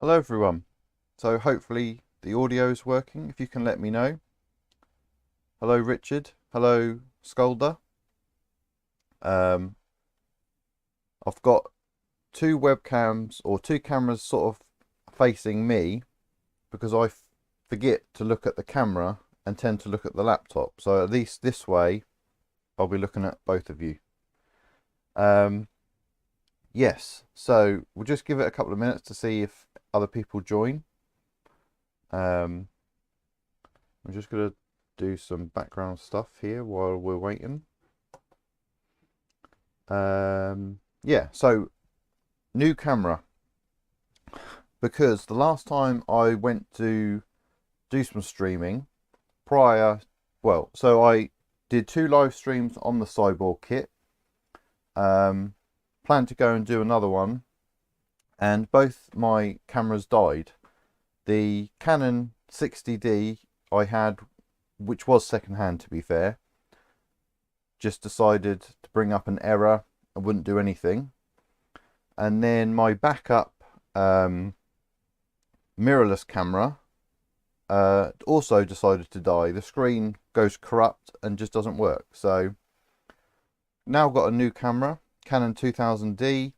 Hello everyone. So hopefully the audio is working. If you can let me know. Hello Richard. Hello Skolder. Um, I've got two webcams or two cameras sort of facing me because I forget to look at the camera and tend to look at the laptop. So at least this way I'll be looking at both of you. Yes, so we'll just give it a couple of minutes to see if other people join. I'm just going to do some background stuff here while we're waiting. Yeah, so new camera, because the last time I went to do some streaming so I did two live streams on the Siboor kit. Plan to go and do another one, and both my cameras died. The Canon 60D I had, which was secondhand to be fair, just decided to bring up an error and wouldn't do anything. And then my backup mirrorless camera also decided to die. The screen goes corrupt and just doesn't work. So now I've got a new camera, Canon 2000D,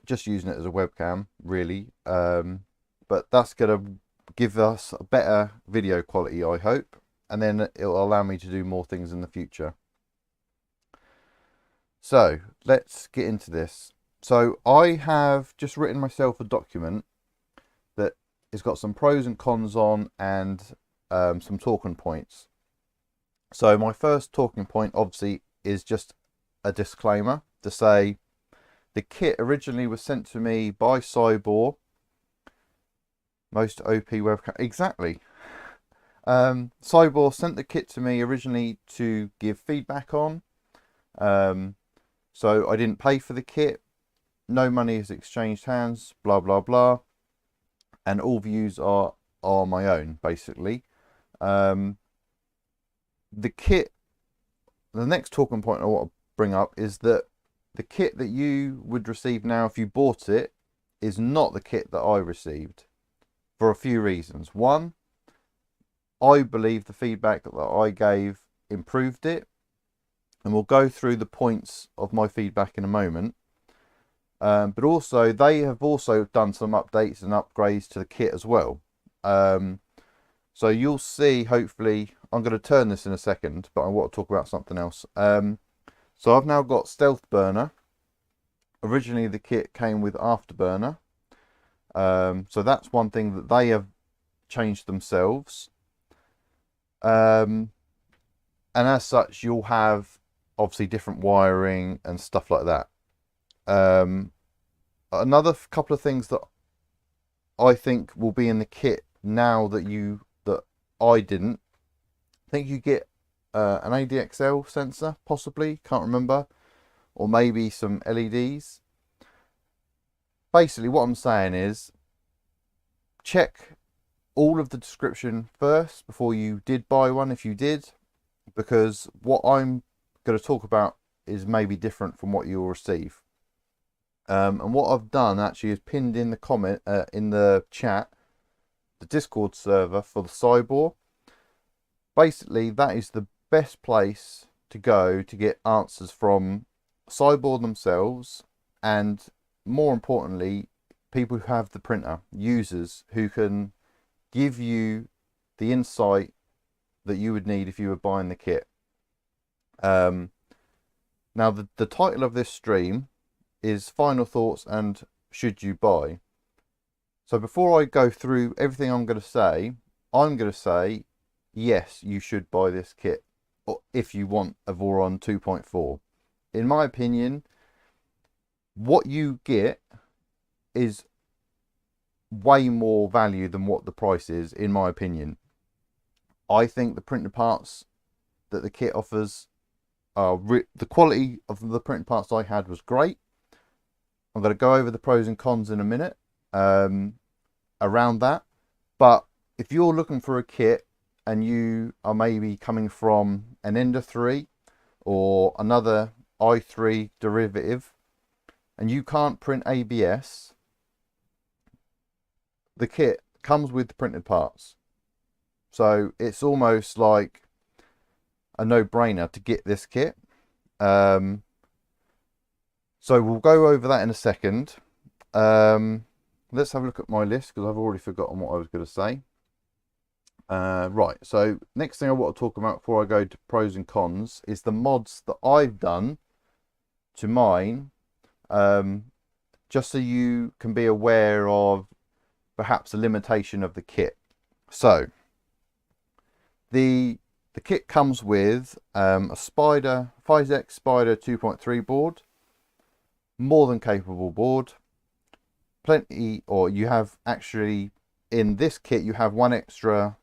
just using it as a webcam really, but that's going to give us a better video quality, I hope, and then it'll allow me to do more things in the future. So let's get into this. So I have just written myself a document that has got some pros and cons on, and some talking points. So my first talking point obviously is just a disclaimer to say the kit originally was sent to me by Siboor. Most OP webcam, exactly. Siboor sent the kit to me originally to give feedback on. So I didn't pay for the kit. No money has exchanged hands, blah, blah, blah. And all views are my own, basically. The kit, the next talking point I want to bring up is that the kit that you would receive now if you bought it is not the kit that I received for a few reasons. One, I believe the feedback that I gave improved it, and we'll go through the points of my feedback in a moment. But also they have also done some updates and upgrades to the kit as well. So you'll see, hopefully, I'm going to turn this in a second, but I want to talk about something else. So I've now got stealth burner. Originally the kit came with afterburner. So that's one thing that they have changed themselves. And as such, you'll have obviously different wiring and stuff like that. Another couple of things that I think will be in the kit now that I didn't. I think you get an ADXL sensor, possibly, can't remember, or maybe some LEDs. Basically, what I'm saying is check all of the description first before you did buy one, if you did, because what I'm going to talk about is maybe different from what you'll receive. And what I've done actually is pinned in the comment in the chat the Discord server for the Siboor. Basically, that is the best place to go to get answers from Siboor themselves, and more importantly, people who have the printer, users who can give you the insight that you would need if you were buying the kit. Now the title of this stream is Final Thoughts and Should You Buy? So before I go through everything I'm going to say yes, you should buy this kit if you want a Voron 2.4. In my opinion, what you get is way more value than what the price is, in my opinion. I think the printed parts that the kit offers are the quality of the printed parts I had was great. I'm going to go over the pros and cons in a minute around that. But if you're looking for a kit and you are maybe coming from an Ender 3 or another i3 derivative and you can't print ABS, the kit comes with the printed parts. So it's almost like a no-brainer to get this kit. So we'll go over that in a second. Let's have a look at my list because I've already forgotten what I was going to say. Right, so next thing I want to talk about before I go to pros and cons is the mods that I've done to mine, just so you can be aware of perhaps a limitation of the kit. So the kit comes with a Spider 5X Spider 2.3 board, more than capable board. Plenty, or you have actually in this kit you have one extra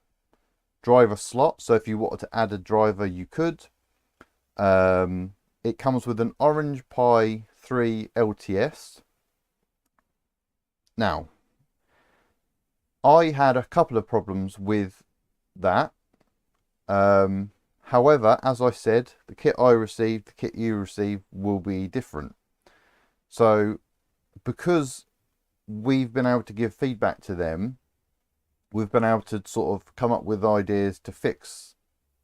driver slot, so if you wanted to add a driver you could. It comes with an Orange Pi 3 LTS. Now, I had a couple of problems with that. However, as I said, the kit I received, the kit you receive will be different. So because we've been able to give feedback to them, we've been able to sort of come up with ideas to fix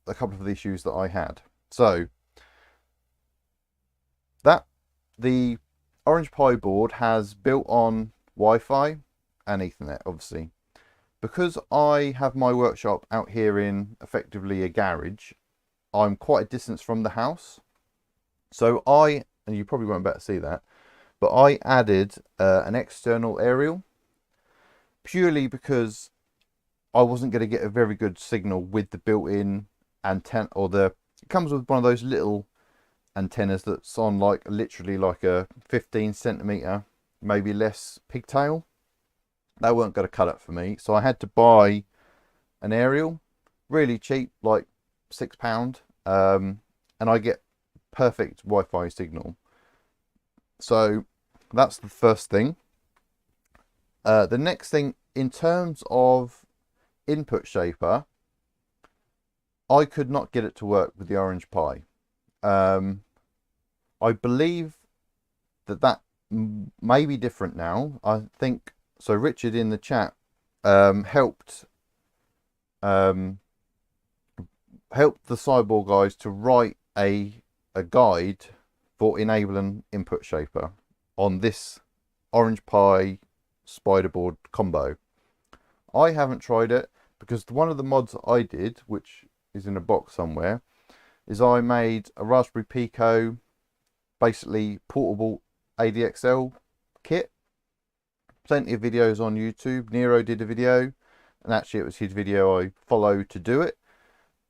a couple of the issues that I had. So that the Orange Pi board has built-on Wi-Fi and Ethernet, obviously. Because I have my workshop out here in effectively a garage, I'm quite a distance from the house. So and you probably won't be able to see that, but I added an external aerial purely because I wasn't going to get a very good signal with the built-in antenna, or it comes with one of those little antennas that's on like literally like a 15 centimeter, maybe less pigtail. They weren't going to cut it for me, so I had to buy an aerial, really cheap, like £6, and I get perfect Wi-Fi signal. So that's the first thing. The next thing, in terms of input shaper, I could not get it to work with the Orange Pi. I believe that may be different now. I think so. Richard in the chat helped the Siboor guys to write a guide for enabling input shaper on this Orange Pi Spiderboard combo. I haven't tried it because one of the mods I did, which is in a box somewhere, is I made a Raspberry Pico, basically portable ADXL kit. Plenty of videos on YouTube. Nero did a video, and actually it was his video I followed to do it.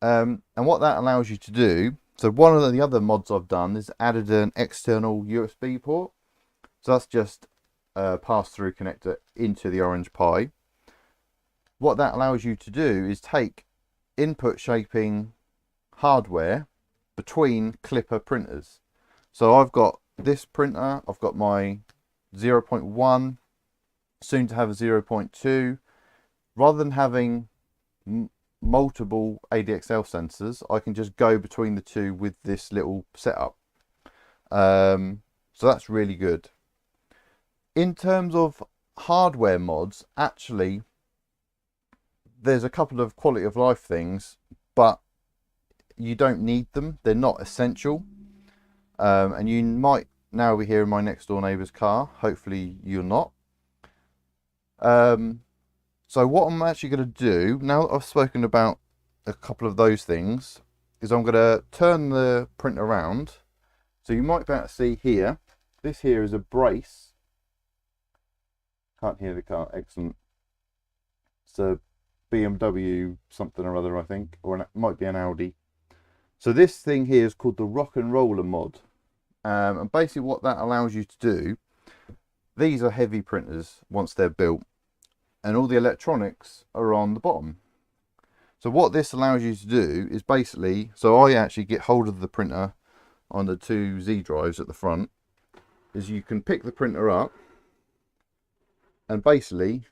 And what that allows you to do, so one of the other mods I've done is added an external USB port. So that's just a pass-through connector into the Orange Pi. What that allows you to do is take input shaping hardware between clipper printers. So I've got this printer, I've got my 0.1, soon to have a 0.2. Rather than having multiple ADXL sensors, I can just go between the two with this little setup. So that's really good. In terms of hardware mods, actually, there's a couple of quality of life things, but you don't need them. They're not essential. And you might now be hearing my next door neighbour's car. Hopefully you're not. So what I'm actually going to do, now that I've spoken about a couple of those things, is I'm going to turn the print around. So you might be able to see here, this here is a brace. Can't hear the car, excellent. It's a BMW something or other, I think, or it might be an Audi. So this thing here is called the Rock and Roller mod. And basically what that allows you to do, these are heavy printers once they're built, and all the electronics are on the bottom. So what this allows you to do is basically, so I actually get hold of the printer on the two Z drives at the front, is you can pick the printer up and basically,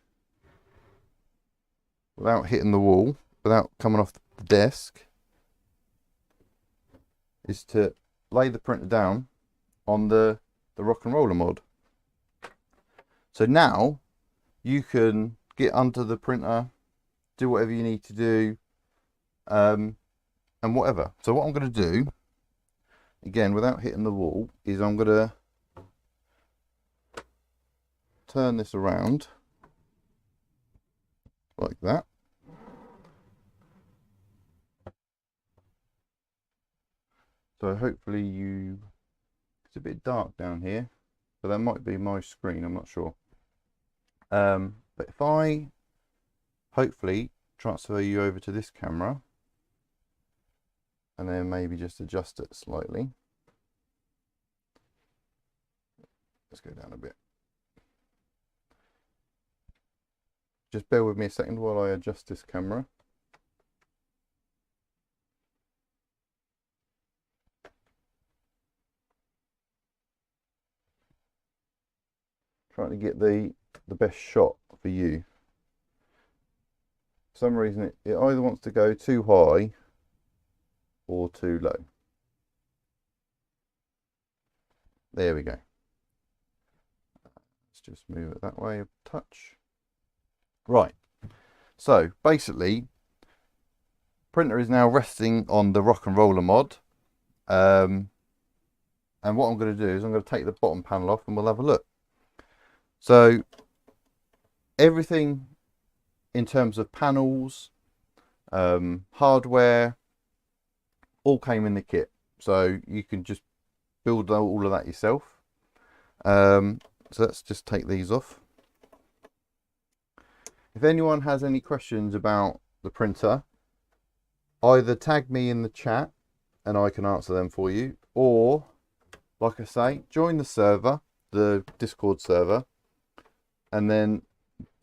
without hitting the wall, without coming off the desk, is to lay the printer down on the Rock and Roller mod. So now you can get under the printer, do whatever you need to do, and whatever. So what I'm going to do, again, without hitting the wall, is I'm going to turn this around like that. So hopefully it's a bit dark down here, but that might be my screen, I'm not sure. But if I hopefully transfer you over to this camera and then maybe just adjust it slightly. Let's go down a bit. Just bear with me a second while I adjust this camera. Trying to get the best shot for you. For some reason it either wants to go too high or too low. There we go. Let's just move it that way a touch. Right, so basically printer is now resting on the rock and roller mod, and what I'm going to do is I'm going to take the bottom panel off and we'll have a look. So everything in terms of panels, hardware, all came in the kit, so you can just build all of that yourself. So let's just take these off. If anyone has any questions about the printer, either tag me in the chat and I can answer them for you, or like I say, join the server, the Discord server, and then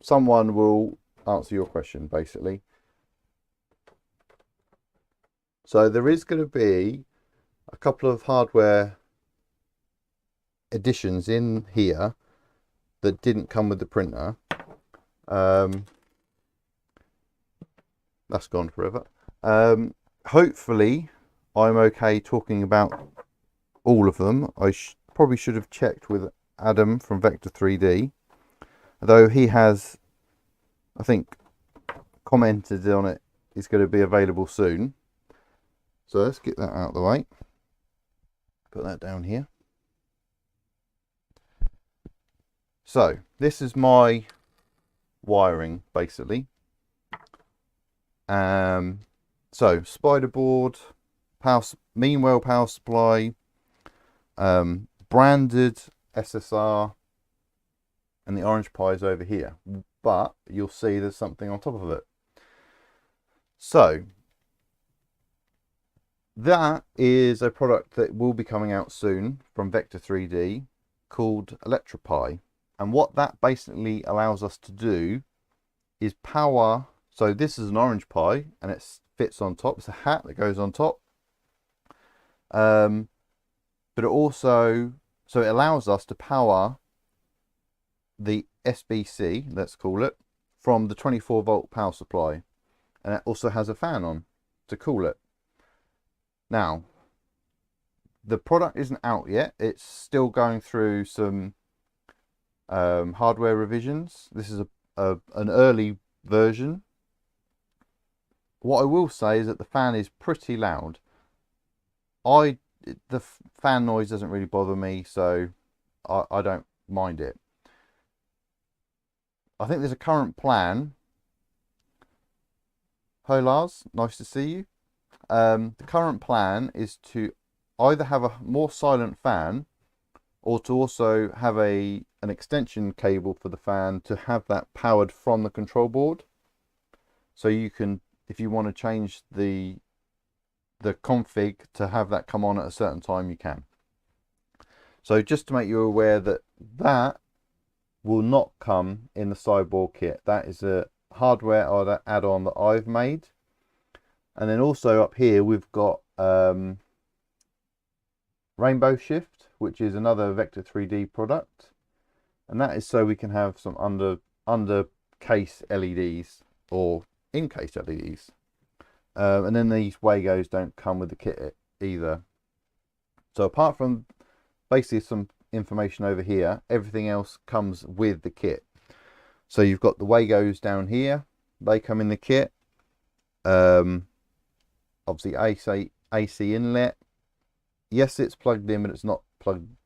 someone will answer your question basically. So there is going to be a couple of hardware additions in here that didn't come with the printer. That's gone forever. Hopefully I'm okay talking about all of them. I probably should have checked with Adam from Vector 3D, though he has, I think, commented on it. It's going to be available soon. So let's get that out of the way. Put that down here. So this is my wiring basically. So spider board, Meanwell power supply, branded SSR, and the orange Pi is over here. But you'll see there's something on top of it. So that is a product that will be coming out soon from Vector 3D called ElectroPi. And what that basically allows us to do is power. So this is an orange Pi and it fits on top. It's a hat that goes on top. But it also, so it allows us to power the SBC, let's call it, from the 24-volt power supply. And it also has a fan on to cool it. Now, the product isn't out yet. It's still going through some hardware revisions. This is an early version. What I will say is that the fan is pretty loud. The fan noise doesn't really bother me, so I don't mind it. I think there's a current plan. Hi Lars, nice to see you. The current plan is to either have a more silent fan or to also have an extension cable for the fan to have that powered from the control board. So you can, if you want to change the config to have that come on at a certain time, you can. So just to make you aware that that will not come in the Siboor kit. That is a hardware or that add-on that I've made. And then also up here we've got Rainbow Shift, which is another Vector 3D product, and that is so we can have some under case LEDs or in case LEDs. And then these Wagos don't come with the kit either. So apart from basically some information over here, everything else comes with the kit. So you've got the Wagos down here, they come in the kit. Obviously AC inlet. Yes, it's plugged in, but it's not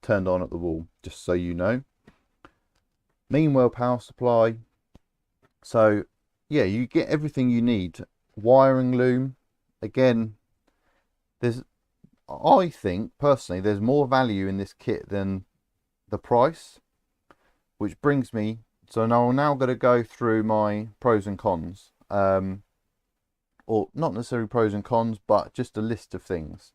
turned on at the wall, just so you know. Meanwhile, power supply. So yeah, you get everything you need. Wiring loom. Again, I think personally there's more value in this kit than the price, which brings me, so now I'm going to go through my pros and cons, or not necessarily pros and cons, but just a list of things.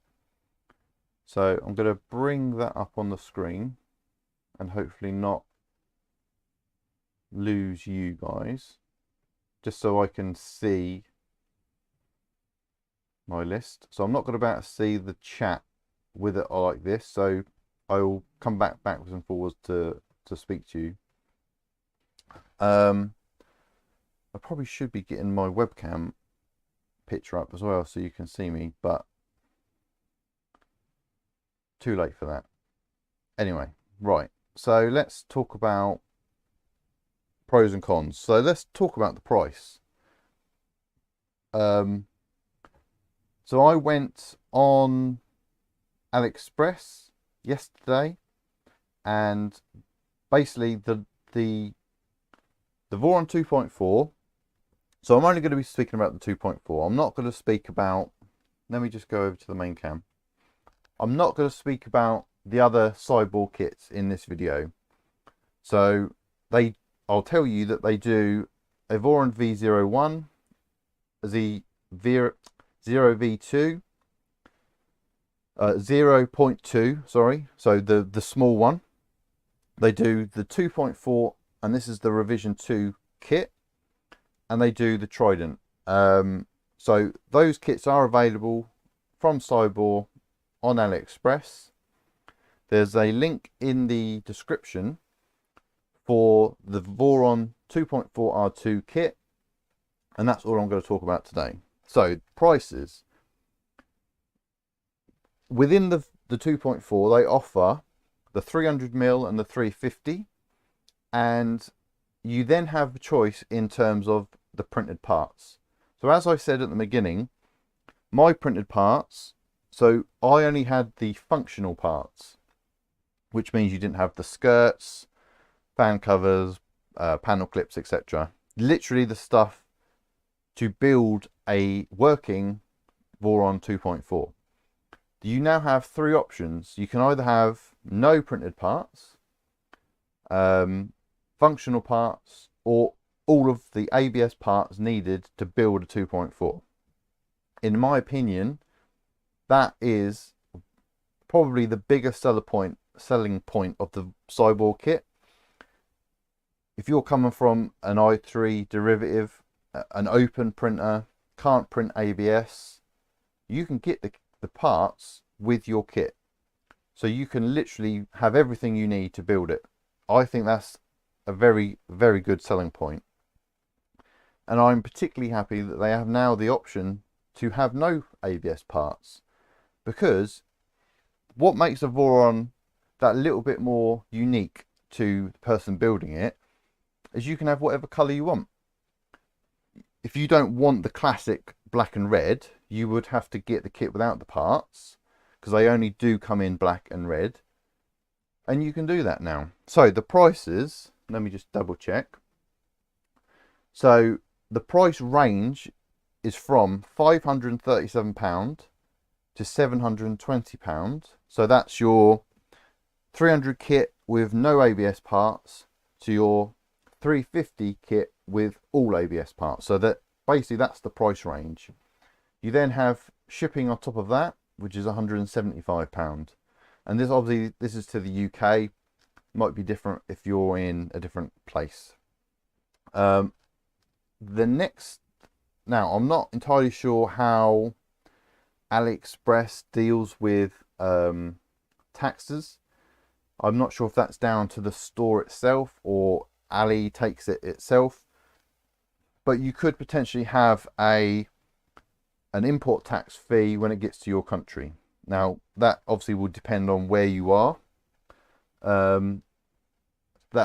So I'm going to bring that up on the screen and hopefully not lose you guys, just so I can see my list. So I'm not going to be able to see the chat with it like this, so I'll come backwards and forwards to speak to you. I probably should be getting my webcam picture up as well so you can see me, but too late for that. Anyway, right, so let's talk about pros and cons. So let's talk about the price. So I went on AliExpress yesterday, and basically the Voron 2.4. So I'm only going to be speaking about the 2.4. I'm not going to speak about, let me just go over to the main cam. I'm not going to speak about the other Siboor kits in this video. So I'll tell you that they do a Voron V01, the 0V2, 0.2, sorry, so the small one. They do the 2.4, and this is the revision 2 kit, and they do the Trident. So those kits are available from Siboor on AliExpress. There's a link in the description for the Voron 2.4r2 kit, and that's all I'm going to talk about today. So prices. Within the 2.4, they offer the 300mm and the 350, and you then have a choice in terms of the printed parts. So as I said at the beginning, my printed parts, so I only had the functional parts, which means you didn't have the skirts, fan covers, panel clips, etc. Literally the stuff to build a working Voron 2.4. You now have three options. You can either have no printed parts, functional parts, or all of the ABS parts needed to build a 2.4. In my opinion, that is probably the biggest selling point of the Siboor kit. If you're coming from an i3 derivative, an open printer, can't print ABS, you can get the parts with your kit. So you can literally have everything you need to build it. I think that's a very, very good selling point. And I'm particularly happy that they have now the option to have no ABS parts, because what makes a Voron that little bit more unique to the person building it is you can have whatever color you want. If you don't want the classic black and red, you would have to get the kit without the parts, because they only do come in black and red, and you can do that now. So the prices, let me just double check. So the price range is from £537 to £720. So that's your 300 kit with no ABS parts to your 350 kit with all ABS parts. So that basically that's the price range. You then have shipping on top of that, which is £175. And this obviously, this is to the UK. Might be different if you're in a different place. The next, now I'm not entirely sure how AliExpress deals with taxes. I'm not sure if that's down to the store itself or Ali takes it itself, but you could potentially have an import tax fee when it gets to your country. Now that obviously will depend on where you are. That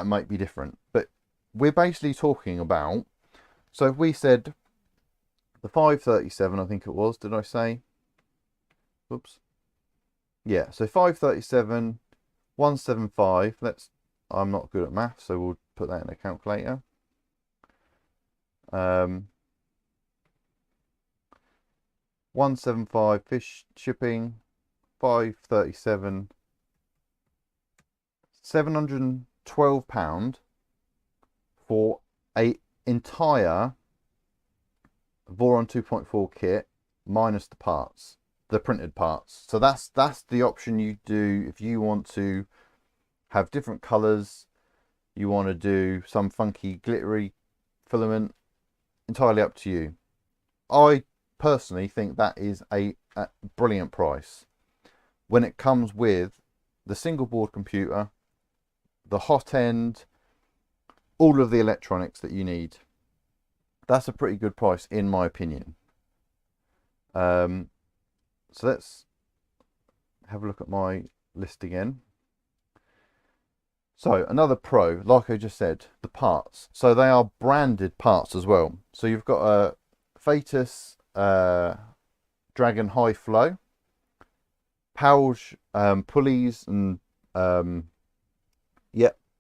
might be different, but we're basically talking about, so if we said the 537, I think it was, did I say? Oops. Yeah, so 537, 175, I'm not good at math, so we'll put that in a calculator. 175 fish shipping, 537, £712 for a entire Voron 2.4 kit minus the parts, the printed parts. So that's the option you do if you want to have different colors, you want to do some funky glittery filament, entirely up to you. I personally think that is a brilliant price when it comes with the single board computer, the hot end, all of the electronics that you need. That's a pretty good price in my opinion. So let's have a look at my list again. So another pro, like I just said, the parts. So they are branded parts as well. So you've got a Fetus Dragon High Flow, Pouch pulleys and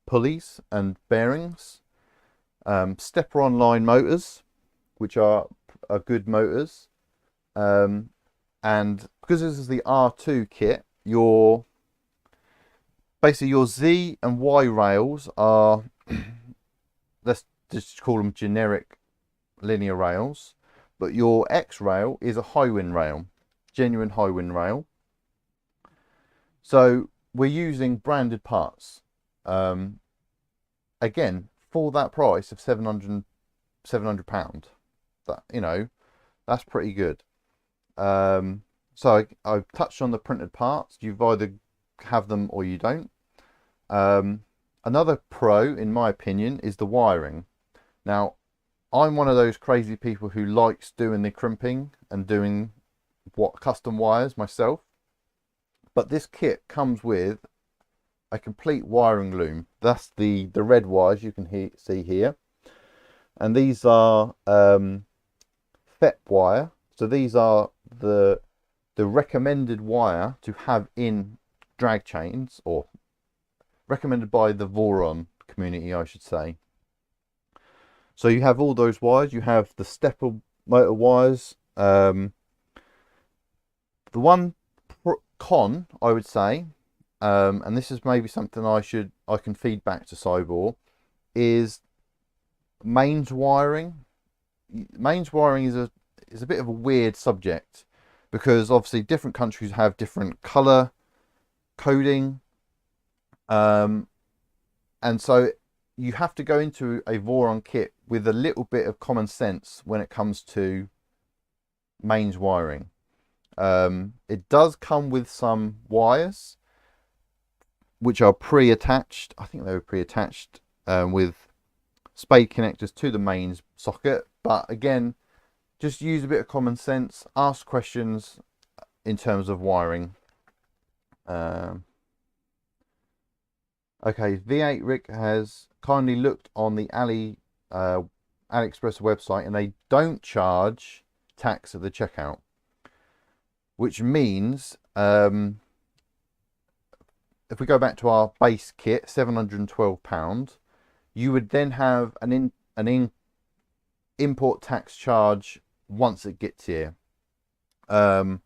pulleys and bearings, stepper online motors, which are good motors, and because this is the R2 kit, basically your Z and Y rails are let's just call them generic linear rails, but your X rail is a high wind rail, genuine high wind rail. So we're using branded parts. Again, for that price of £700, that, you know, that's pretty good. So I've touched on the printed parts. You've either have them or you don't. Another pro, in my opinion, is the wiring. Now, I'm one of those crazy people who likes doing the crimping and doing custom wires myself. But this kit comes with a complete wiring loom. That's the red wires you can see here. And these are FEP wire. So these are the recommended wire to have in drag chains, or recommended by the Voron community, I should say. So you have all those wires. You have the stepper motor wires. The one con, I would say, and this is maybe something I can feed back to Siboor, is mains wiring. Mains wiring is a bit of a weird subject, because obviously different countries have different color coding, and so you have to go into a Voron kit with a little bit of common sense when it comes to mains wiring. It does come with some wires which are pre-attached. I think they were pre-attached with spade connectors to the mains socket, but again, just use a bit of common sense, ask questions in terms of wiring. Okay, V8 Rick has kindly looked on the AliExpress website, and they don't charge tax at the checkout, which means if we go back to our base kit, £712, you would then have an import tax charge once it gets here. From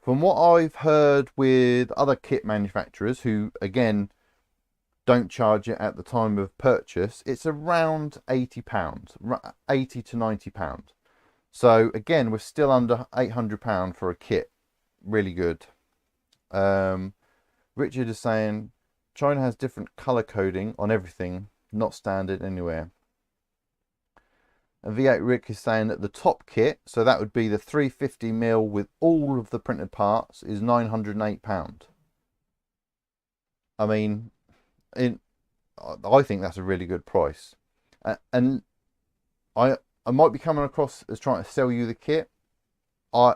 what I've heard with other kit manufacturers who, again, don't charge it at the time of purchase, it's around £80, £80 to £90. So again, we're still under £800 for a kit. Really good. Richard is saying China has different color coding on everything, not standard anywhere. And V8 Rick is saying that the top kit, so that would be the 350mm with all of the printed parts, is £908. I mean, I think that's a really good price. And I might be coming across as trying to sell you the kit. I'm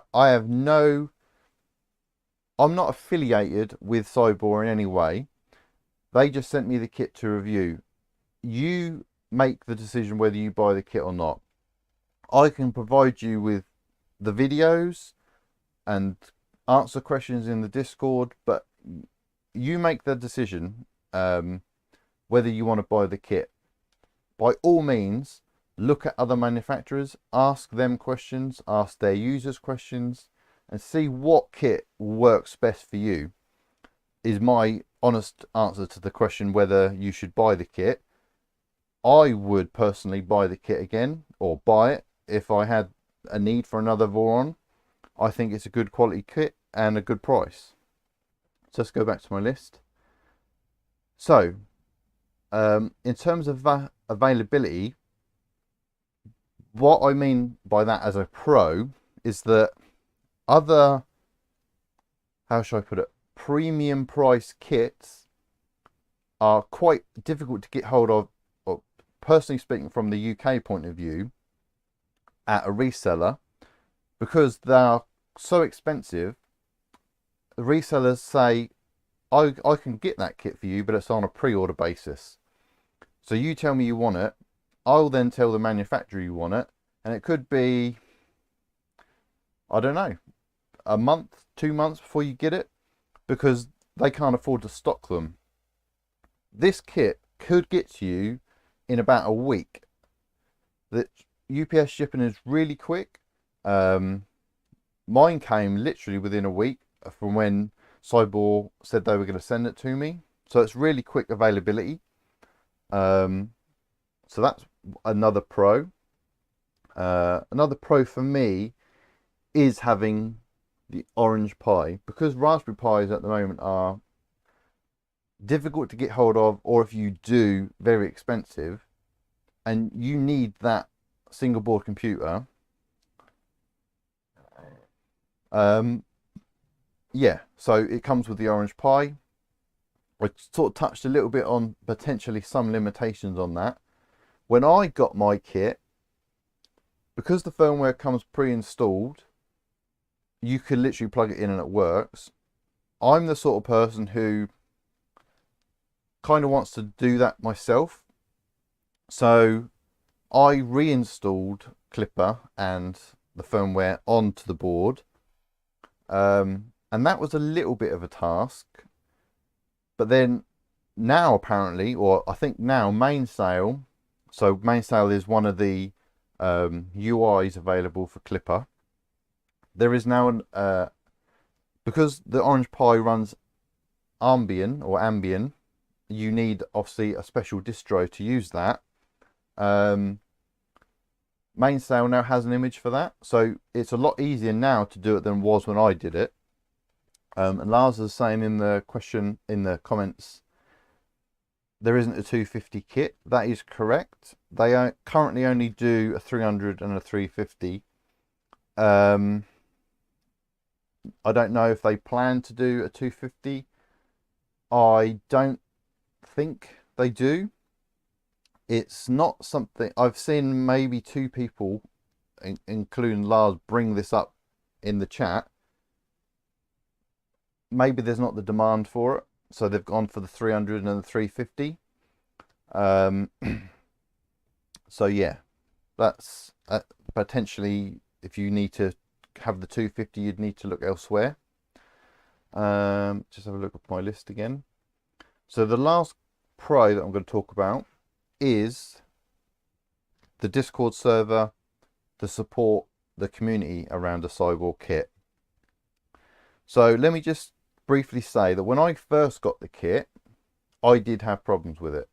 not affiliated with Siboor in any way. They just sent me the kit to review. You make the decision whether you buy the kit or not. I can provide you with the videos and answer questions in the Discord, but you make the decision whether you want to buy the kit. By all means, look at other manufacturers, ask them questions, ask their users questions, and see what kit works best for you, is my honest answer to the question whether you should buy the kit. I would personally buy the kit again, or buy it if I had a need for another Voron. I think it's a good quality kit and a good price. So let's go back to my list. So in terms of availability, what I mean by that as a pro is that other, how should I put it, premium price kits are quite difficult to get hold of, or personally speaking from the UK point of view, at a reseller, because they are so expensive. The resellers say, I can get that kit for you, but it's on a pre-order basis. So you tell me you want it, I'll then tell the manufacturer you want it, and it could be, I don't know, a month, 2 months before you get it, because they can't afford to stock them. This kit could get to you in about a week. The UPS shipping is really quick. Mine came literally within a week from when Siboor said they were going to send it to me. So it's really quick availability. So that's another pro. Another pro for me is having the orange Pi, because Raspberry Pis at the moment are difficult to get hold of, or if you do, very expensive, and you need that single board computer. Yeah, so it comes with the orange Pi. I sort of touched a little bit on potentially some limitations on that. When I got my kit, because the firmware comes pre-installed, you can literally plug it in and it works. I'm the sort of person who kind of wants to do that myself. So I reinstalled Clipper and the firmware onto the board. And that was a little bit of a task. But then now apparently, or I think now Mainsail, so Mainsail is one of the UIs available for Clipper. There is now an, because the Orange Pi runs Ambien, you need obviously a special distro to use that. Mainsail now has an image for that, so it's a lot easier now to do it than it was when I did it. And Lars is saying in the question, in the comments, there isn't a 250 kit. That is correct. They currently only do a 300 and a 350. I don't know if they plan to do a 250. I don't think they do. It's not something I've seen. Maybe 2 people, including Lars, bring this up in the chat. Maybe there's not the demand for it, so they've gone for the 300 and the 350. So yeah, that's potentially, if you need to have the 250, you'd need to look elsewhere. Just have a look at my list again. So the last pro that I'm going to talk about is the Discord server to support the community around a Siboor kit. So let me just briefly say that when I first got the kit, I did have problems with it.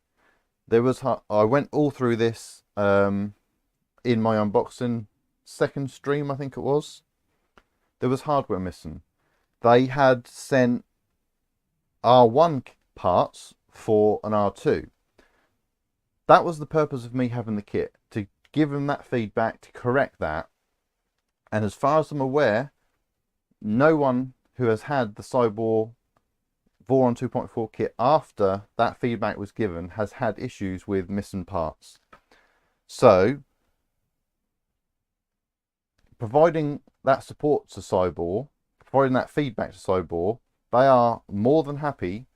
I went all through this in my unboxing second stream, I think it was. There was hardware missing. They had sent R1 parts for an R2. That was the purpose of me having the kit, to give them that feedback, to correct that. And as far as I'm aware, no one who has had the Siboor Voron 2.4 kit after that feedback was given has had issues with missing parts. So providing that support to Siboor, providing that feedback to Siboor, they are more than happy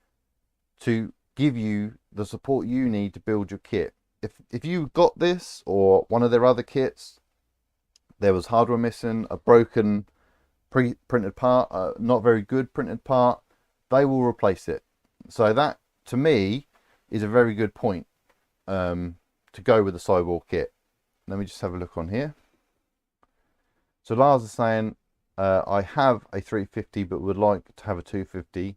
to give you the support you need to build your kit. if you got this or one of their other kits, there was hardware missing, a broken pre-printed part, not very good printed part, they will replace it. So that, to me, is a very good point to go with the Siboor kit. Let me just have a look on here. So Lars is saying, I have a 350 but would like to have a 250.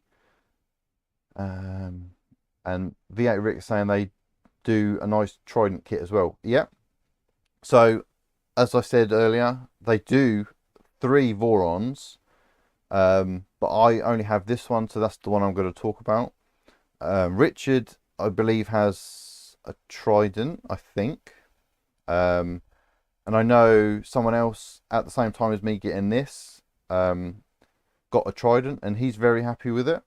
And V8 Rick is saying they do a nice Trident kit as well. Yeah. So as I said earlier, they do 3 Vorons, but I only have this one, so that's the one I'm going to talk about. Richard, I believe, has a Trident, I think. And I know someone else at the same time as me getting this got a Trident, and he's very happy with it.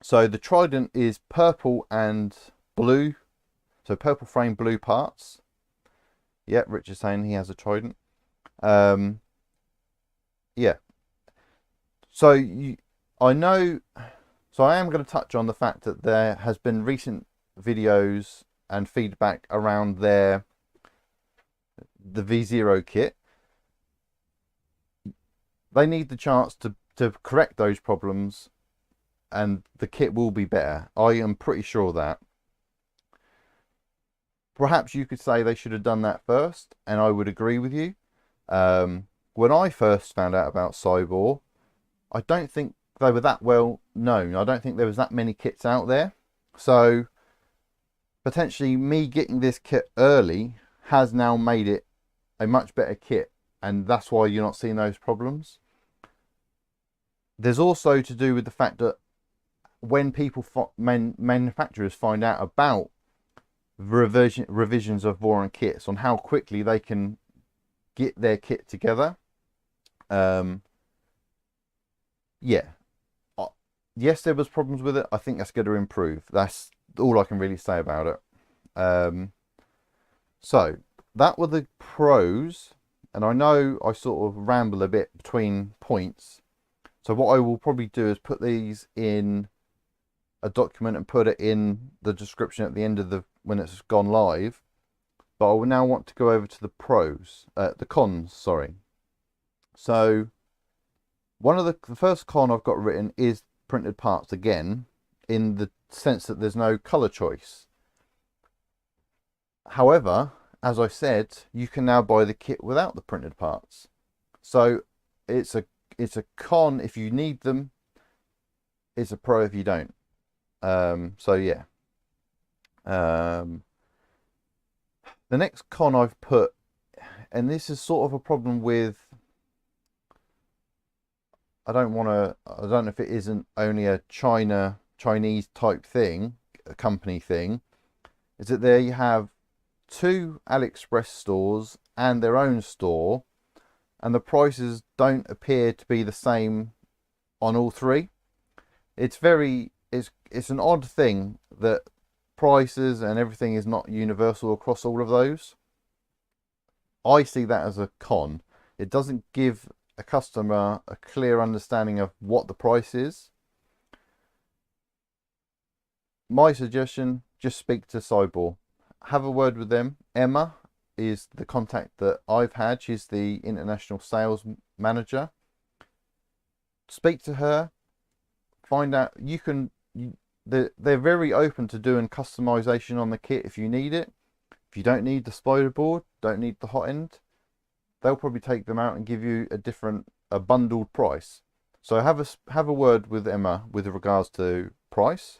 So the Trident is purple and blue, so purple frame, blue parts. Yeah, Richard's saying he has a Trident. Yeah. So I know. So I am going to touch on the fact that there has been recent videos and feedback around the V0 kit. They need the chance to correct those problems, and the kit will be better. I am pretty sure that. Perhaps you could say they should have done that first, and I would agree with you. When I first found out about Siboor, I don't think they were that well known. I don't think there was that many kits out there. So potentially me getting this kit early has now made it a much better kit, and that's why you're not seeing those problems. There's also to do with the fact that when people, manufacturers find out about revisions of Voron kits, on how quickly they can get their kit together, yeah, yes, there was problems with it. I think that's going to improve. That's all I can really say about it. So that were the pros, and I know I sort of ramble a bit between points, so what I will probably do is put these in a document and put it in the description at the end of when it's gone live. But I will now want to go over to the cons, sorry. So one of the first con I've got written is printed parts again, in the sense that there's no color choice. However, as I said, you can now buy the kit without the printed parts. So it's a con if you need them. It's a pro if you don't. So yeah. The next con I've put, and this is sort of a problem with, I don't know if it isn't only a Chinese type thing, a company thing, is that there you have 2 AliExpress stores and their own store, and the prices don't appear to be the same on all 3. It's an odd thing that prices and everything is not universal across all of those. I see that as a con. It doesn't give a customer a clear understanding of what the price is. My suggestion, just speak to Siboor. Have a word with them. Emma is the contact that I've had. She's the international sales manager. Speak to her. Find out. They're very open to doing customization on the kit if you need it. If you don't need the spider board, don't need the hot end, they'll probably take them out and give you a bundled price. So have a word with Emma with regards to price,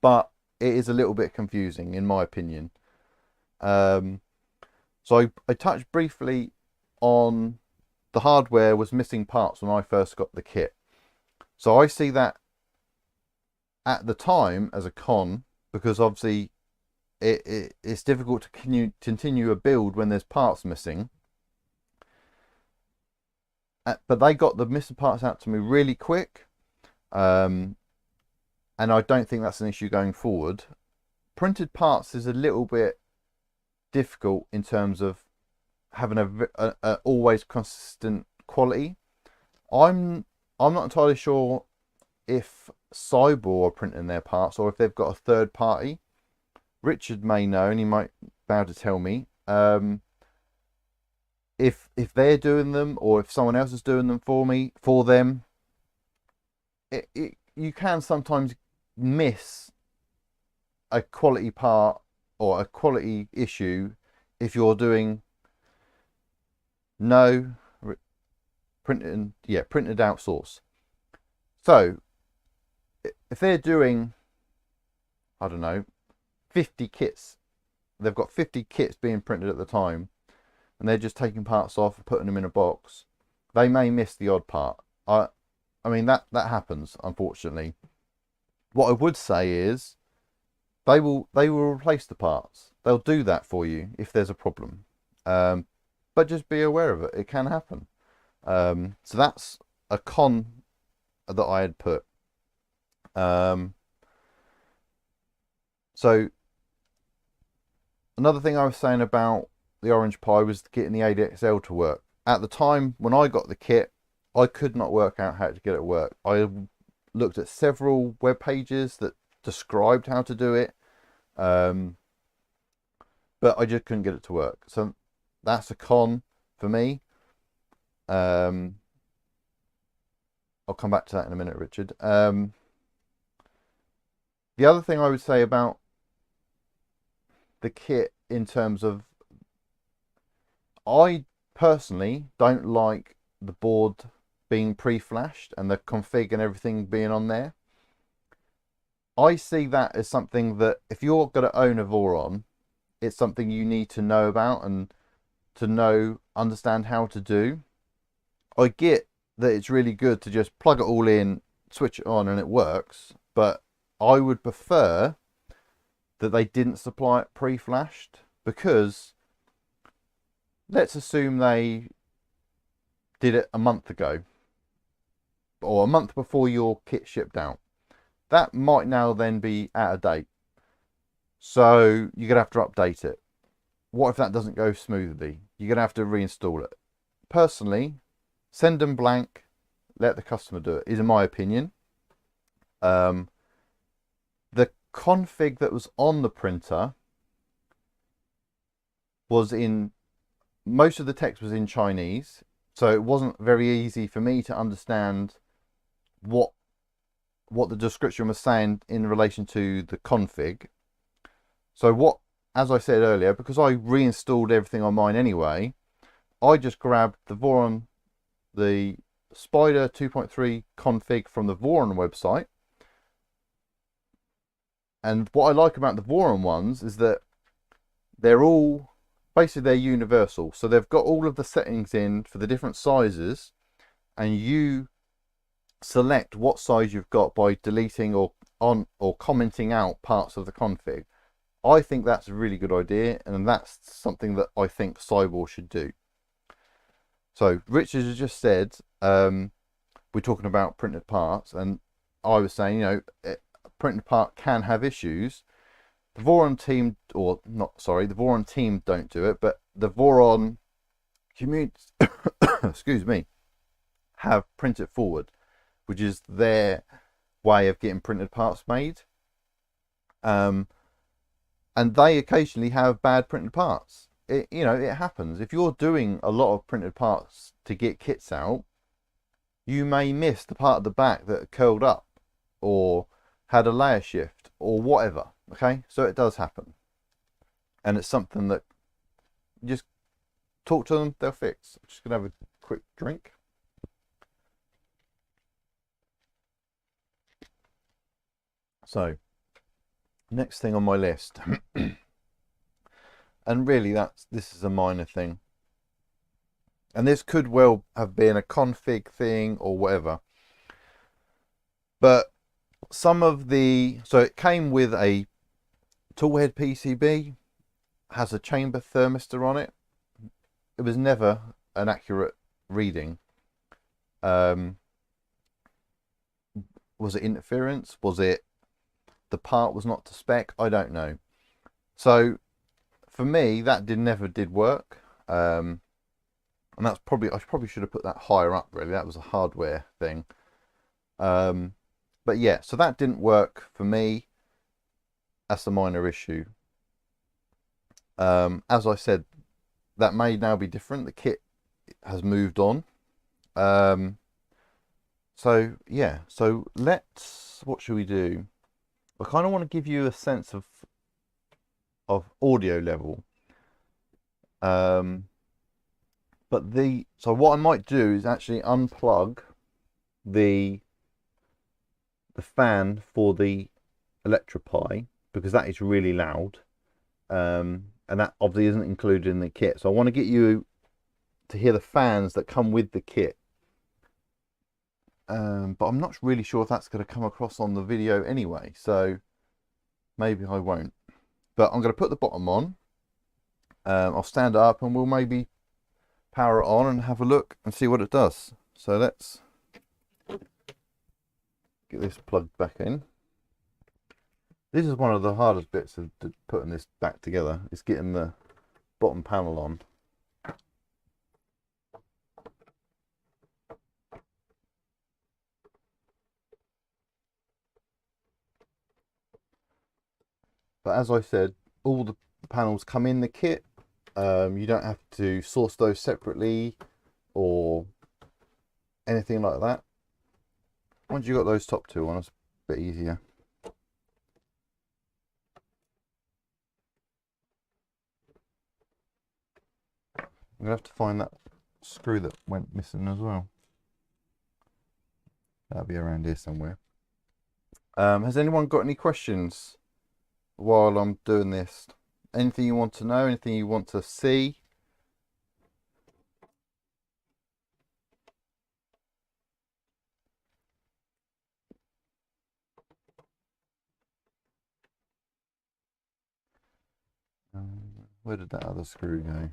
but it is a little bit confusing in my opinion. So I touched briefly on the hardware was missing parts when I first got the kit. So I see that at the time as a con, because obviously it's difficult to continue a build when there's parts missing. But they got the missing parts out to me really quick, and I don't think that's an issue going forward. Printed parts is a little bit difficult in terms of having a always consistent quality. I'm not entirely sure if Siboor are printing their parts or if they've got a third party Richard may know, and he might be able to tell me if they're doing them or if someone else is doing them for them. You can sometimes miss a quality part or a quality issue if you're doing printed out source. So if they're doing, I don't know, 50 kits, they've got 50 kits being printed at the time, and they're just taking parts off and putting them in a box, they may miss the odd part. I mean, that happens, unfortunately. What I would say is they will replace the parts. They'll do that for you if there's a problem. But just be aware of it. It can happen. So that's a con that I had put. So another thing I was saying about the Orange Pi was getting the ADXL to work. At the time when I got the kit, I could not work out how to get it to work. I looked at several web pages that described how to do it, but I just couldn't get it to work. So that's a con for me. I'll come back to that in a minute, Richard. The other thing I would say about the kit in terms of, I personally don't like the board being pre-flashed and the config and everything being on there. I see that as something that if you're going to own a Voron, it's something you need to know about and to understand how to do. I get that it's really good to just plug it all in, switch it on, and it works, but I would prefer that they didn't supply it pre-flashed, because let's assume they did it a month ago or a month before your kit shipped out. That might now then be out of date, so you're gonna have to update it. What if that doesn't go smoothly? You're gonna have to reinstall it. Personally, send them blank, let the customer do it, is in my opinion. The config that was on the printer was in, most of the text was in Chinese, so it wasn't very easy for me to understand what the description was saying in relation to the config. So as I said earlier, because I reinstalled everything on mine anyway, I just grabbed the Voron, the Spider 2.3 config from the Voron website. And what I like about the Voron ones is that they're all, basically they're universal. So they've got all of the settings in for the different sizes, and you select what size you've got by deleting or commenting out parts of the config. I think that's a really good idea, and that's something that I think Siboor should do. So Richard has just said we're talking about printed parts, and I was saying, you know, a printed part can have issues. The Voron team, or not, sorry, the Voron team don't do it, but the Voron community, excuse me, have Print It Forward, which is their way of getting printed parts made. And they occasionally have bad printed parts. It happens. If you're doing a lot of printed parts to get kits out, you may miss the part of the back that curled up or had a layer shift or whatever. Okay, so it does happen, and it's something that you just talk to them, they'll fix. I'm just gonna have a quick drink. So next thing on my list, and really this is a minor thing, and this could well have been a config thing or whatever, but so it came with a toolhead PCB, has a chamber thermistor on it. It was never an accurate reading. Was it interference? Was it the part was not to spec? I don't know. So for me, that never did work. And that's probably, I probably should have put that higher up, really. That was a hardware thing. But yeah, so that didn't work for me. That's a minor issue. As I said, that may now be different. The kit has moved on. So yeah, so what should we do? I kind of want to give you a sense of audio level. But so what I might do is actually unplug the fan for the Electropie, because that is really loud, and that obviously isn't included in the kit. So I want to get you to hear the fans that come with the kit, but I'm not really sure if that's going to come across on the video anyway, so maybe I won't. But I'm going to put the bottom on. I'll stand it up and we'll maybe power it on and have a look and see what it does. So let's get this plugged back in. This is one of the hardest bits of putting this back together, is getting the bottom panel on. But as I said, all the panels come in the kit. You don't have to source those separately or anything like that. Once you've got those top two on, it's a bit easier. I'm going to have to find that screw that went missing as well. That'll be around here somewhere. Has anyone got any questions while I'm doing this? Anything you want to know? Anything you want to see? Where did that other screw go?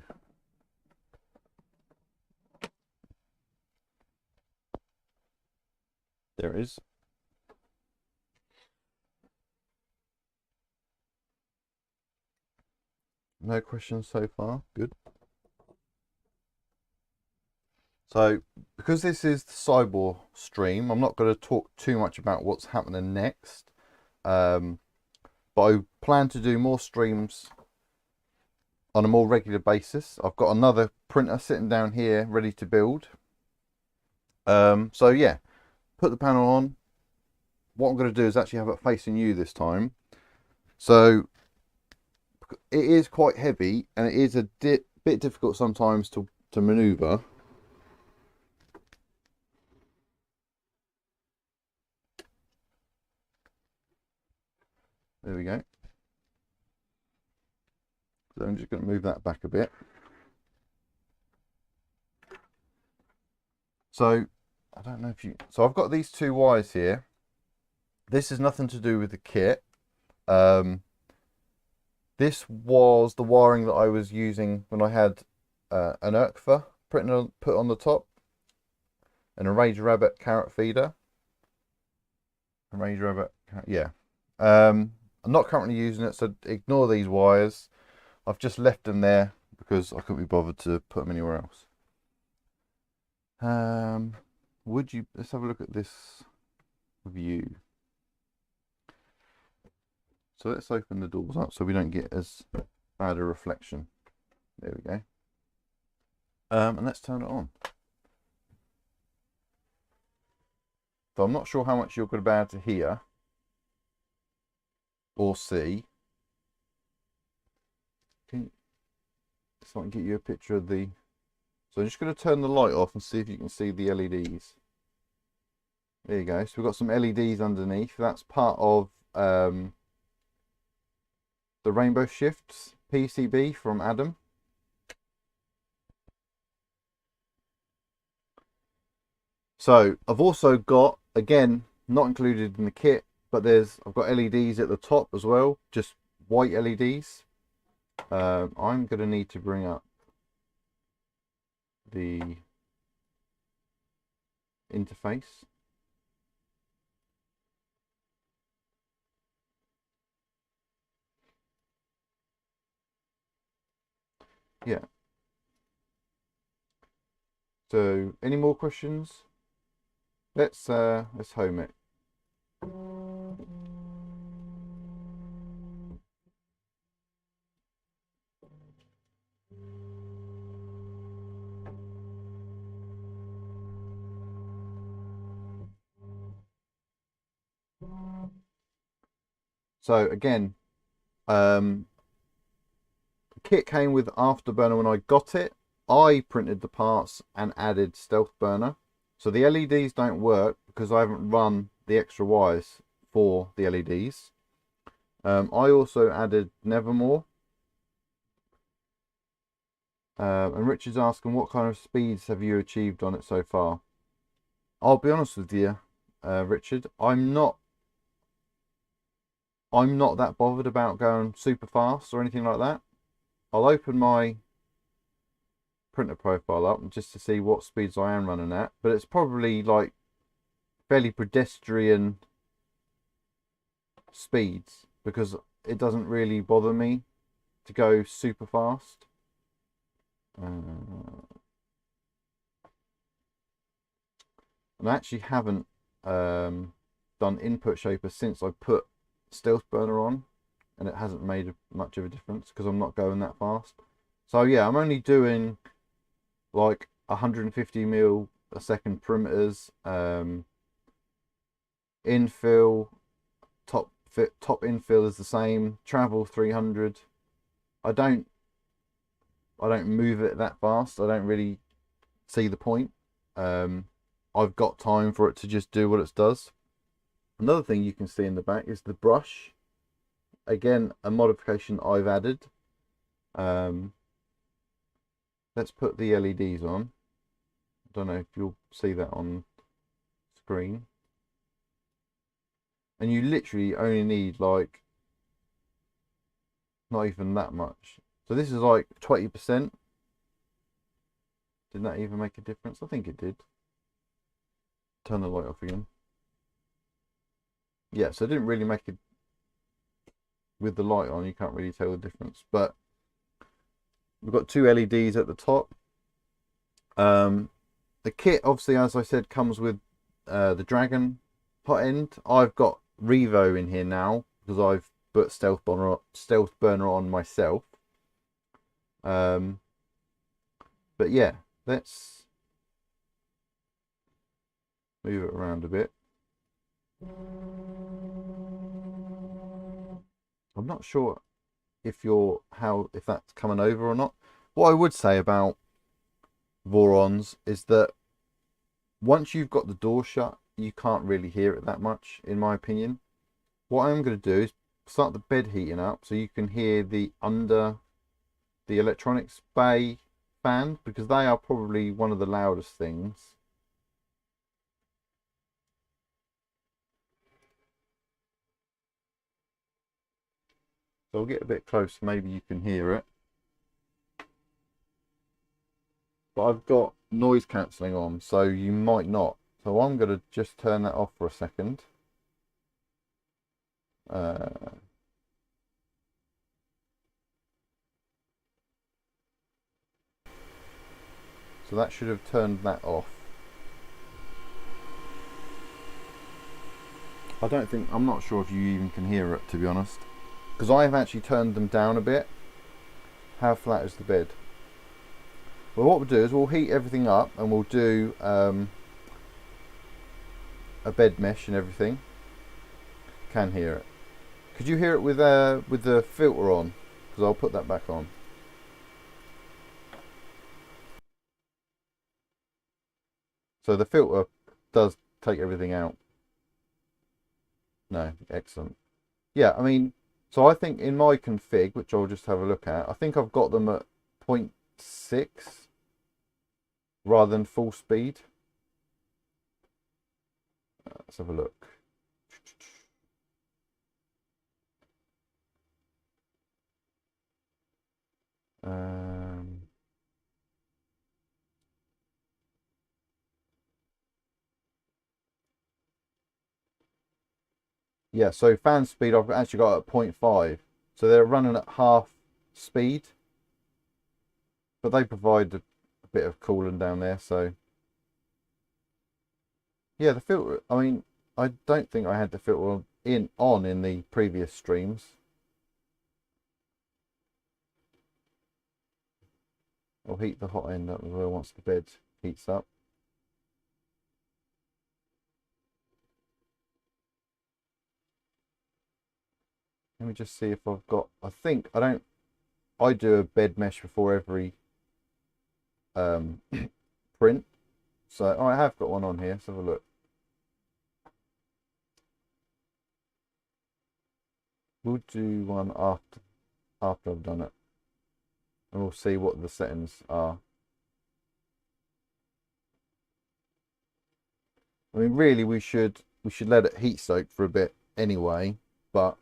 There it is. No questions so far. Good. So, because this is the Siboor stream, I'm not going to talk too much about what's happening next. But I plan to do more streams on a more regular basis. I've got another printer sitting down here ready to build. So yeah, put the panel on. What I'm going to do is actually have it facing you this time. So it is quite heavy and it is a bit difficult sometimes to maneuver. There we go. So I'm just going to move that back a bit. So I don't know if you, so I've got these two wires here. This is nothing to do with the kit. This was the wiring that I was using when I had an Eucalyp put on the top, and a Rage Rabbit carrot feeder. A Rage Rabbit, yeah. I'm not currently using it, so ignore these wires. I've just left them there because I couldn't be bothered to put them anywhere else. Let's have a look at this view. So let's open the doors up so we don't get as bad a reflection. There we go. And let's turn it on. So I'm not sure how much you're going to be able to hear or see. So I can get you a picture of the... So I'm just going to turn the light off and see if you can see the LEDs. There you go. So we've got some LEDs underneath. That's part of the Rainbow Shifts PCB from Adam. So I've also got, again, not included in the kit, but I've got LEDs at the top as well, just white LEDs. I'm going to need to bring up the interface. Yeah. So any more questions? Let's home it. So again, the kit came with Afterburner when I got it. I printed the parts and added Stealth Burner. So the LEDs don't work because I haven't run the extra wires for the LEDs. I also added Nevermore. And Richard's asking, what kind of speeds have you achieved on it so far? I'll be honest with you, Richard. I'm not that bothered about going super fast or anything like that. I'll open my printer profile up just to see what speeds I am running at, but it's probably like fairly pedestrian speeds because it doesn't really bother me to go super fast. And I actually haven't done input shaper since I put Stealth Burner on, and it hasn't made much of a difference because I'm not going that fast. So yeah, I'm only doing like 150 mil a second perimeters, infill, top infill is the same, travel 300. I don't move it that fast. I don't really see the point. I've got time for it to just do what it does. Another thing you can see in the back is the brush. Again, a modification I've added. Let's put the LEDs on. I don't know if you'll see that on screen. And you literally only need like not even that much. So this is like 20%. Did that even make a difference? I think it did. Turn the light off again. Yeah, so it didn't really make it with the light on. You can't really tell the difference, but we've got two LEDs at the top. The kit, obviously, as I said, comes with the Dragon hot end. I've got Revo in here now because I've put Stealth Burner on myself. But yeah, let's move it around a bit. I'm not sure if that's coming over or not. What I would say about Vorons is that once you've got the door shut, you can't really hear it that much, in my opinion. What I'm going to do is start the bed heating up so you can hear the electronics bay fan, because they are probably one of the loudest things. So I'll get a bit closer, maybe you can hear it. But I've got noise cancelling on, so you might not. So I'm going to just turn that off for a second. So that should have turned that off. I'm not sure if you even can hear it, to be honest. Because I have actually turned them down a bit. How flat is the bed? Well, what we'll do is we'll heat everything up and we'll do a bed mesh and everything. Can hear it. Could you hear it with the filter on? Because I'll put that back on. So the filter does take everything out. No, excellent. Yeah, I mean, so I think in my config, which I'll just have a look at, I think I've got them at 0.6 rather than full speed. Let's have a look. Yeah, so fan speed I've actually got at 0.5. So they're running at half speed. But they provide a bit of cooling down there, so yeah, the filter, I mean, I don't think I had the filter on in the previous streams. I'll heat the hot end up as well once the bed heats up. Let me just see if I've got, I do a bed mesh before every print. So I have got one on here. Let's have a look. We'll do one after I've done it, and we'll see what the settings are. I mean, really, we should let it heat soak for a bit anyway, but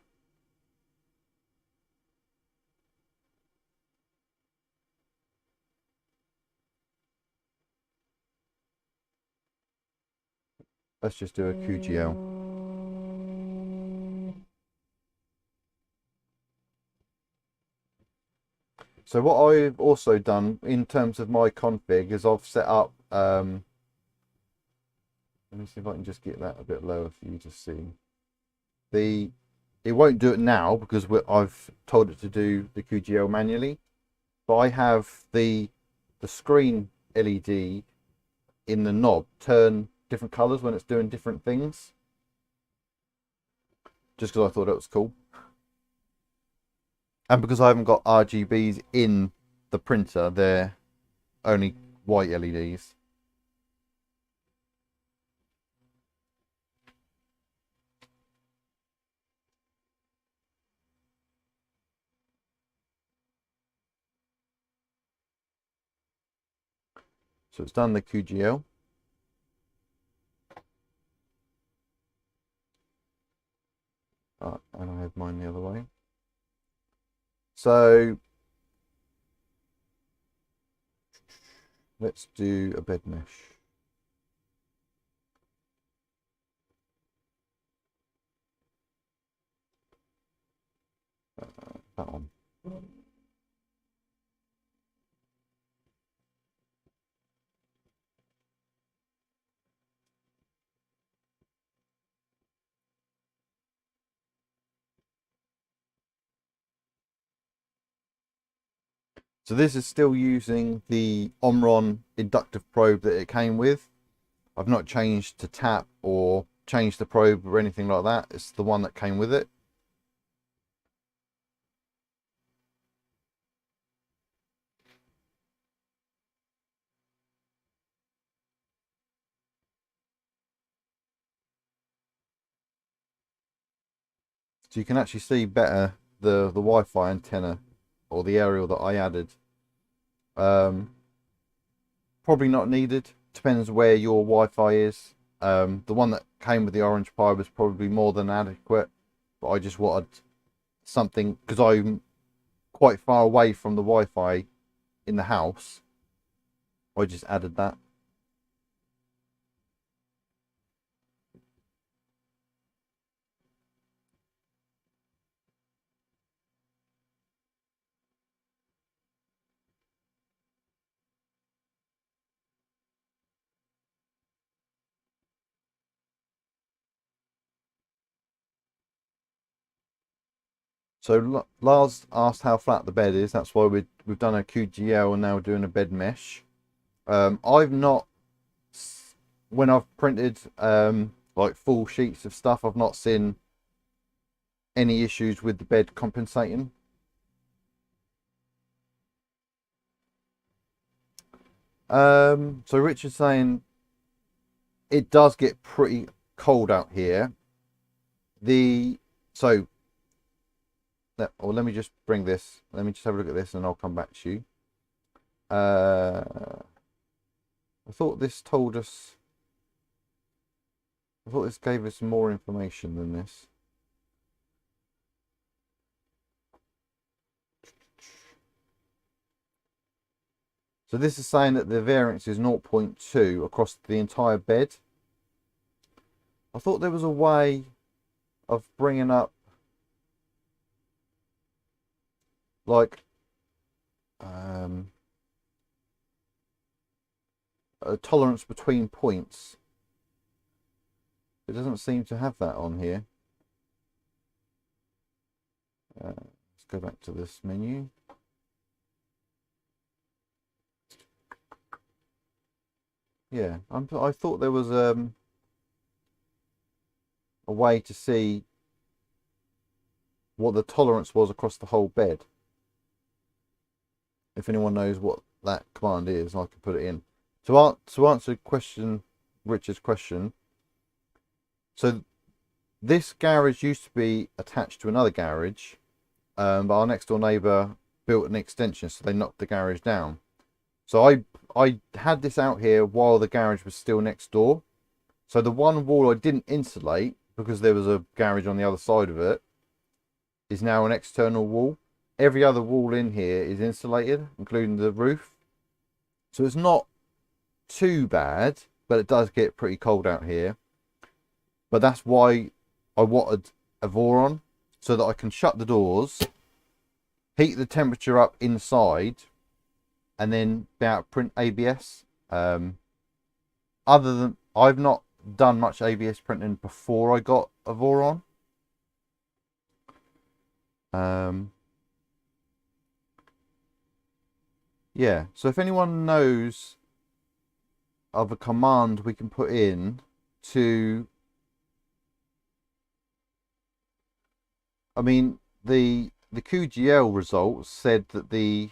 let's just do a QGL. So what I've also done in terms of my config is I've set up, let me see if I can just get that a bit lower for you to see. It won't do it now because I've told it to do the QGL manually, but I have the screen LED in the knob turn different colors when it's doing different things, just because I thought that was cool. And because I haven't got RGBs in the printer, they're only white LEDs. So it's done the QGL. And I have mine the other way. So let's do a bed mesh. That one. So this is still using the Omron inductive probe that it came with. I've not changed to tap or changed the probe or anything like that. It's the one that came with it. So you can actually see better the Wi-Fi antenna or the aerial that I added. Probably not needed. Depends where your Wi-Fi is. The one that came with the Orange Pi was probably more than adequate, but I just wanted something because I'm quite far away from the Wi-Fi in the house. I just added that. So Lars asked how flat the bed is. That's why we've done a QGL and now we're doing a bed mesh. I've not, when I've printed like full sheets of stuff, I've not seen any issues with the bed compensating. So Richard's saying it does get pretty cold out here. Let me just bring this. Let me just have a look at this, and I'll come back to you. I thought this told us. I thought this gave us more information than this. So this is saying that the variance is 0.2 across the entire bed. I thought there was a way of bringing up like a tolerance between points. It doesn't seem to have that on here. Let's go back to this menu. Yeah, I thought there was a way to see what the tolerance was across the whole bed. If anyone knows what that command is, I can put it in. To answer Richard's question, so this garage used to be attached to another garage, but our next door neighbour built an extension, so they knocked the garage down. So I had this out here while the garage was still next door. So the one wall I didn't insulate, because there was a garage on the other side of it, is now an external wall. Every other wall in here is insulated, including the roof. So it's not too bad, but it does get pretty cold out here. But that's why I wanted a Voron, so that I can shut the doors, heat the temperature up inside, and then be able to print ABS. Other than, I've not done much ABS printing before I got a Voron. Yeah, so if anyone knows of a command we can put in to, I mean, the QGL results said that the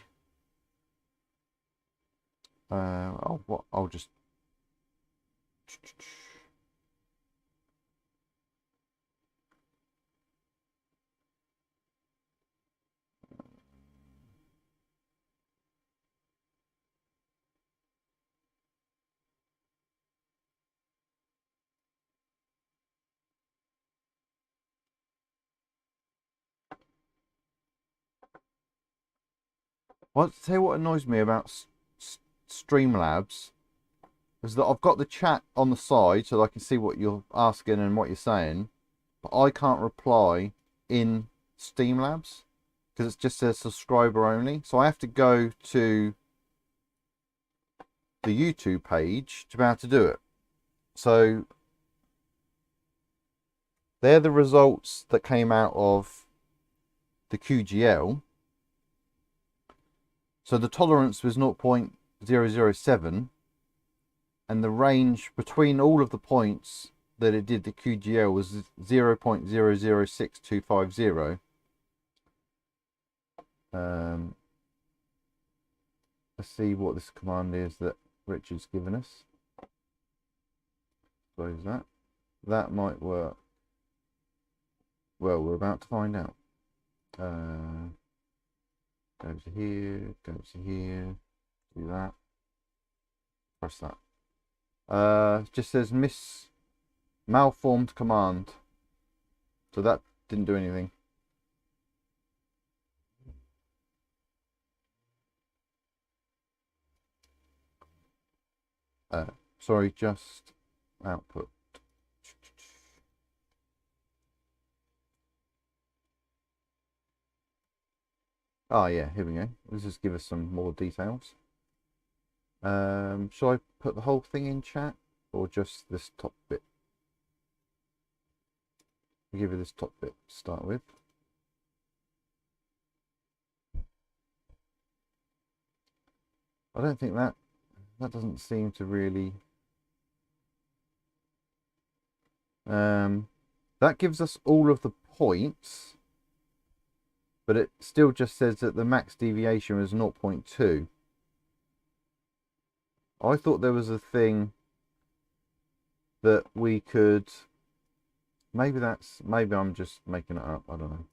I'll just I'll tell you what annoys me about Streamlabs is that I've got the chat on the side so that I can see what you're asking and what you're saying, but I can't reply in Streamlabs because it just says subscriber only. So I have to go to the YouTube page to be able to do it. So they're the results that came out of the QGL. So the tolerance was 0.007, and the range between all of the points that it did the QGL was 0.006250. Let's see what this command is that Richard's given us. Close that. That might work. Well, we're about to find out. Go to here, go to here, do that. Press that. Just says malformed command. So that didn't do anything. Sorry, just output. Oh yeah, here we go. Let's just give us some more details. Shall I put the whole thing in chat or just this top bit? I'll give you this top bit to start with. I don't think that doesn't seem to really that gives us all of the points, but it still just says that the max deviation was 0.2. I thought there was a thing that we could, maybe I'm just making it up, I don't know.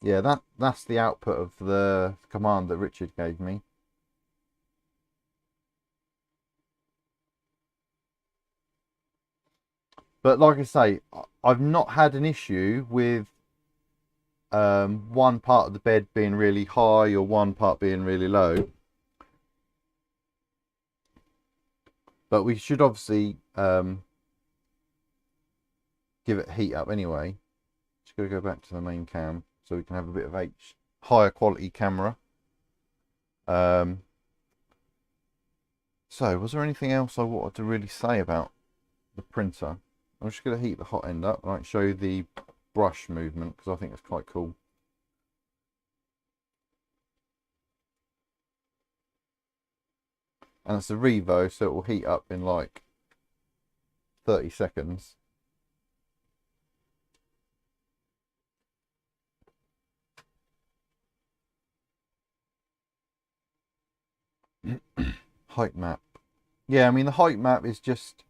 Yeah, that's the output of the command that Richard gave me. But like I say, I've not had an issue with one part of the bed being really high or one part being really low. But we should obviously give it heat up anyway. Just gotta go back to the main cam so we can have a bit of higher quality camera. So was there anything else I wanted to really say about the printer? I'm just going to heat the hot end up and I can show you the brush movement because I think it's quite cool. And it's a Revo, so it will heat up in like 30 seconds. Height map. Yeah, I mean, the height map is just,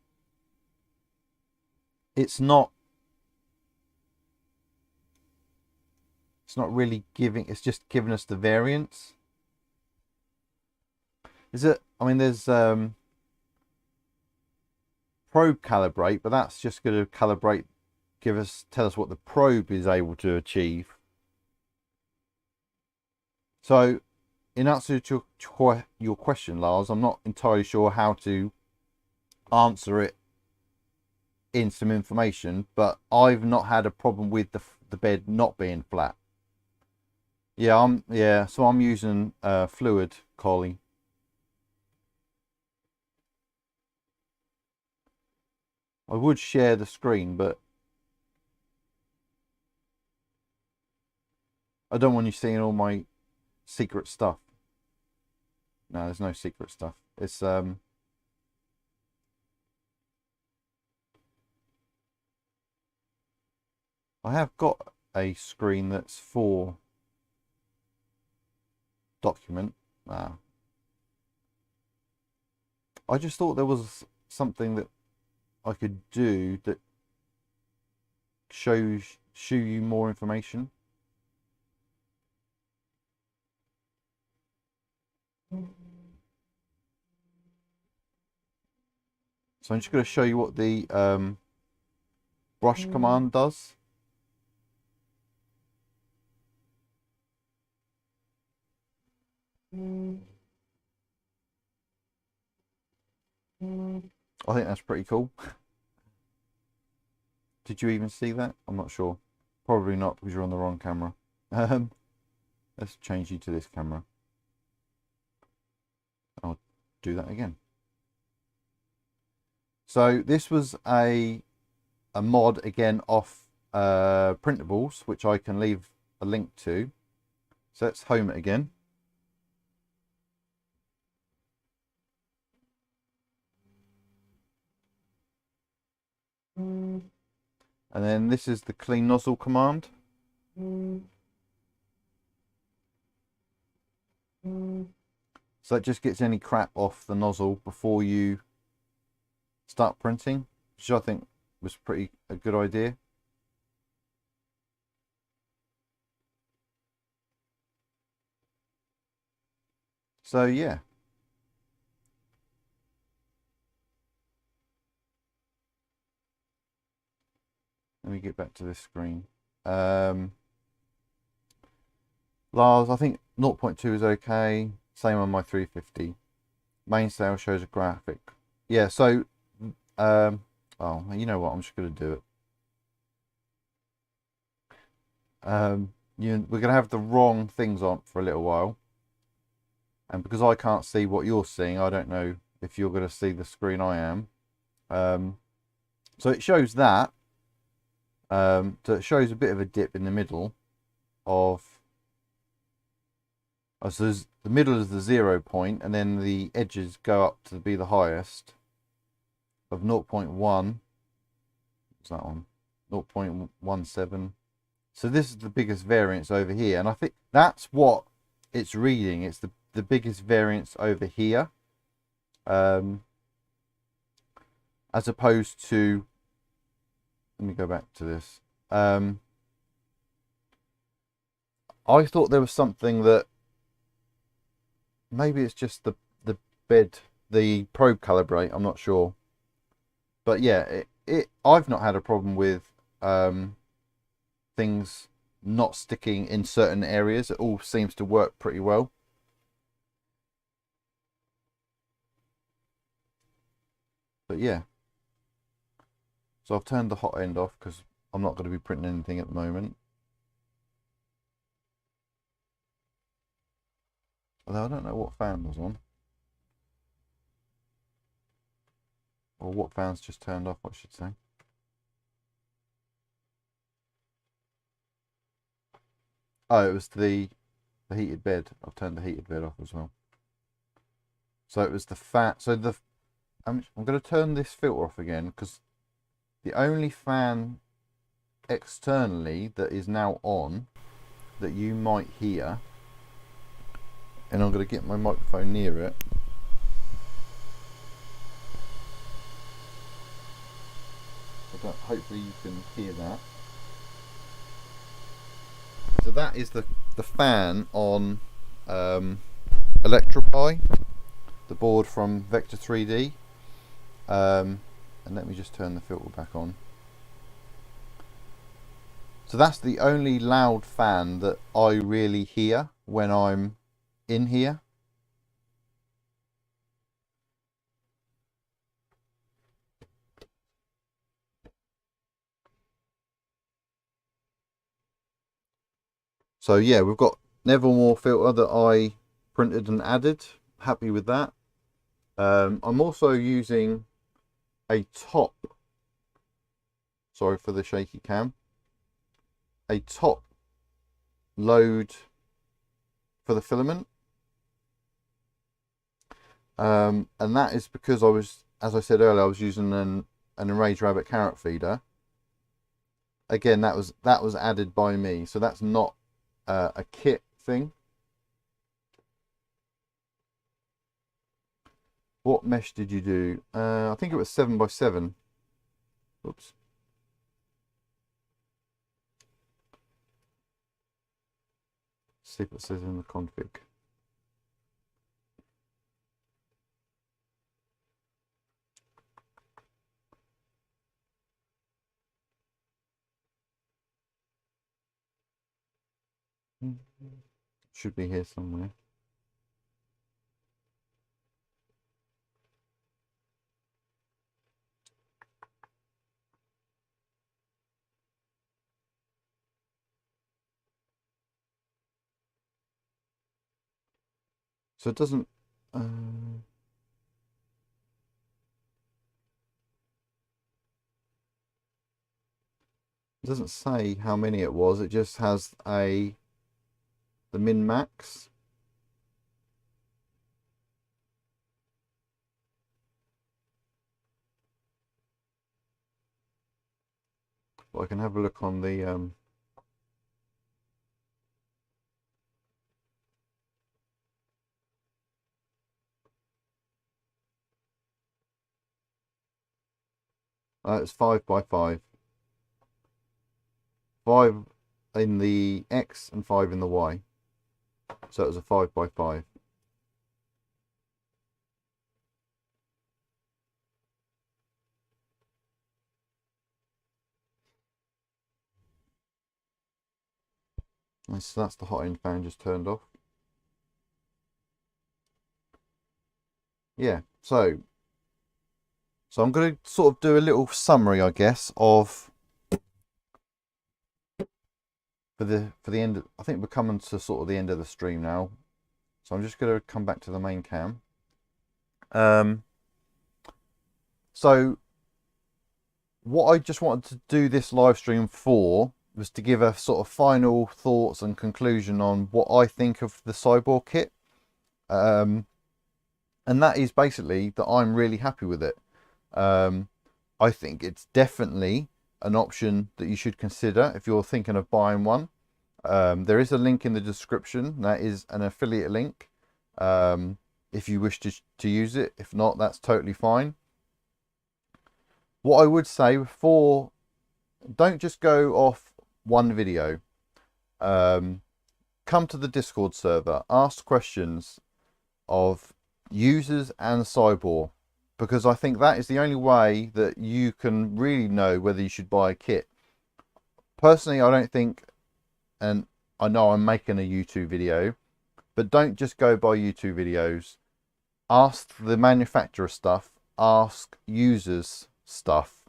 it's not really giving, it's just giving us the variance. Is it, I mean, there's probe calibrate, but that's just going to calibrate, tell us what the probe is able to achieve. So in answer to your question, Lars, I'm not entirely sure how to answer it in some information, but I've not had a problem with the bed not being flat. Yeah, so I'm using fluid collie. I would share the screen, but I don't want you seeing all my secret stuff. No, there's no secret stuff. It's I have got a screen that's for document. I just thought there was something that I could do that show you more information. So I'm just going to show you what the brush command does. I think that's pretty cool. Did you even see that? I'm not sure. Probably not, because you're on the wrong camera. Let's change you to this camera. I'll do that again. So this was a mod, again, off printables, which I can leave a link to. So let's home it again. And then this is the clean nozzle command. So that just gets any crap off the nozzle before you start printing, which I think was a good idea. So yeah. Let me get back to this screen. Lars, I think 0.2 is okay. Same on my 350. Main sale shows a graphic. Yeah, so oh, you know what? I'm just going to do it. We're going to have the wrong things on for a little while, and because I can't see what you're seeing, I don't know if you're going to see the screen I am. So it shows that. So it shows a bit of a dip in the middle of. So the middle is the 0 point, and then the edges go up to be the highest of 0.1. What's that one? 0.17. So this is the biggest variance over here, and I think that's what it's reading. It's the biggest variance over here, as opposed to. Let me go back to this. I thought there was something that. Maybe it's just the bed, the probe calibrate. I'm not sure, but yeah, I've not had a problem with things not sticking in certain areas. It all seems to work pretty well. But yeah, so I've turned the hot end off because I'm not going to be printing anything at the moment. Although I don't know what fan was on. Or what fan's just turned off, I should say. Oh, it was the heated bed. I've turned the heated bed off as well. So it was the fan. So I'm going to turn this filter off again because the only fan externally that is now on that you might hear, and I'm going to get my microphone near it. Hopefully you can hear that. So that is the fan on Electropie, the board from Vector 3D. And let me just turn the filter back on. So that's the only loud fan that I really hear when I'm in here. So yeah, we've got Nevermore filter that I printed and added. Happy with that. I'm also using a top, sorry for the shaky cam, a top load for the filament. And that is because I was, as I said earlier, I was using an enraged rabbit carrot feeder. Again, that was added by me, so that's not a kit thing. What mesh did you do? I think it was 7x7. Oops. See what it says in the config. Should be here somewhere. So it doesn't say how many it was. It just has the min max. But I can have a look on the it's 5x5. 5 in the X and 5 in the Y. So it was a 5x5. So that's the hot end fan just turned off. Yeah, so I'm going to sort of do a little summary, I guess, of for the end. I think we're coming to sort of the end of the stream now, so I'm just going to come back to the main cam. So what I just wanted to do this live stream for was to give a sort of final thoughts and conclusion on what I think of the Siboor kit. And that is basically that I'm really happy with it. I think it's definitely an option that you should consider if you're thinking of buying one. There is a link in the description. That is an affiliate link if you wish to use it. If not, that's totally fine. What I would say before, don't just go off one video. Come to the Discord server, ask questions of users and Siboor, because I think that is the only way that you can really know whether you should buy a kit. Personally, I don't think, and I know I'm making a YouTube video, but don't just go by YouTube videos. Ask the manufacturer stuff, ask users stuff,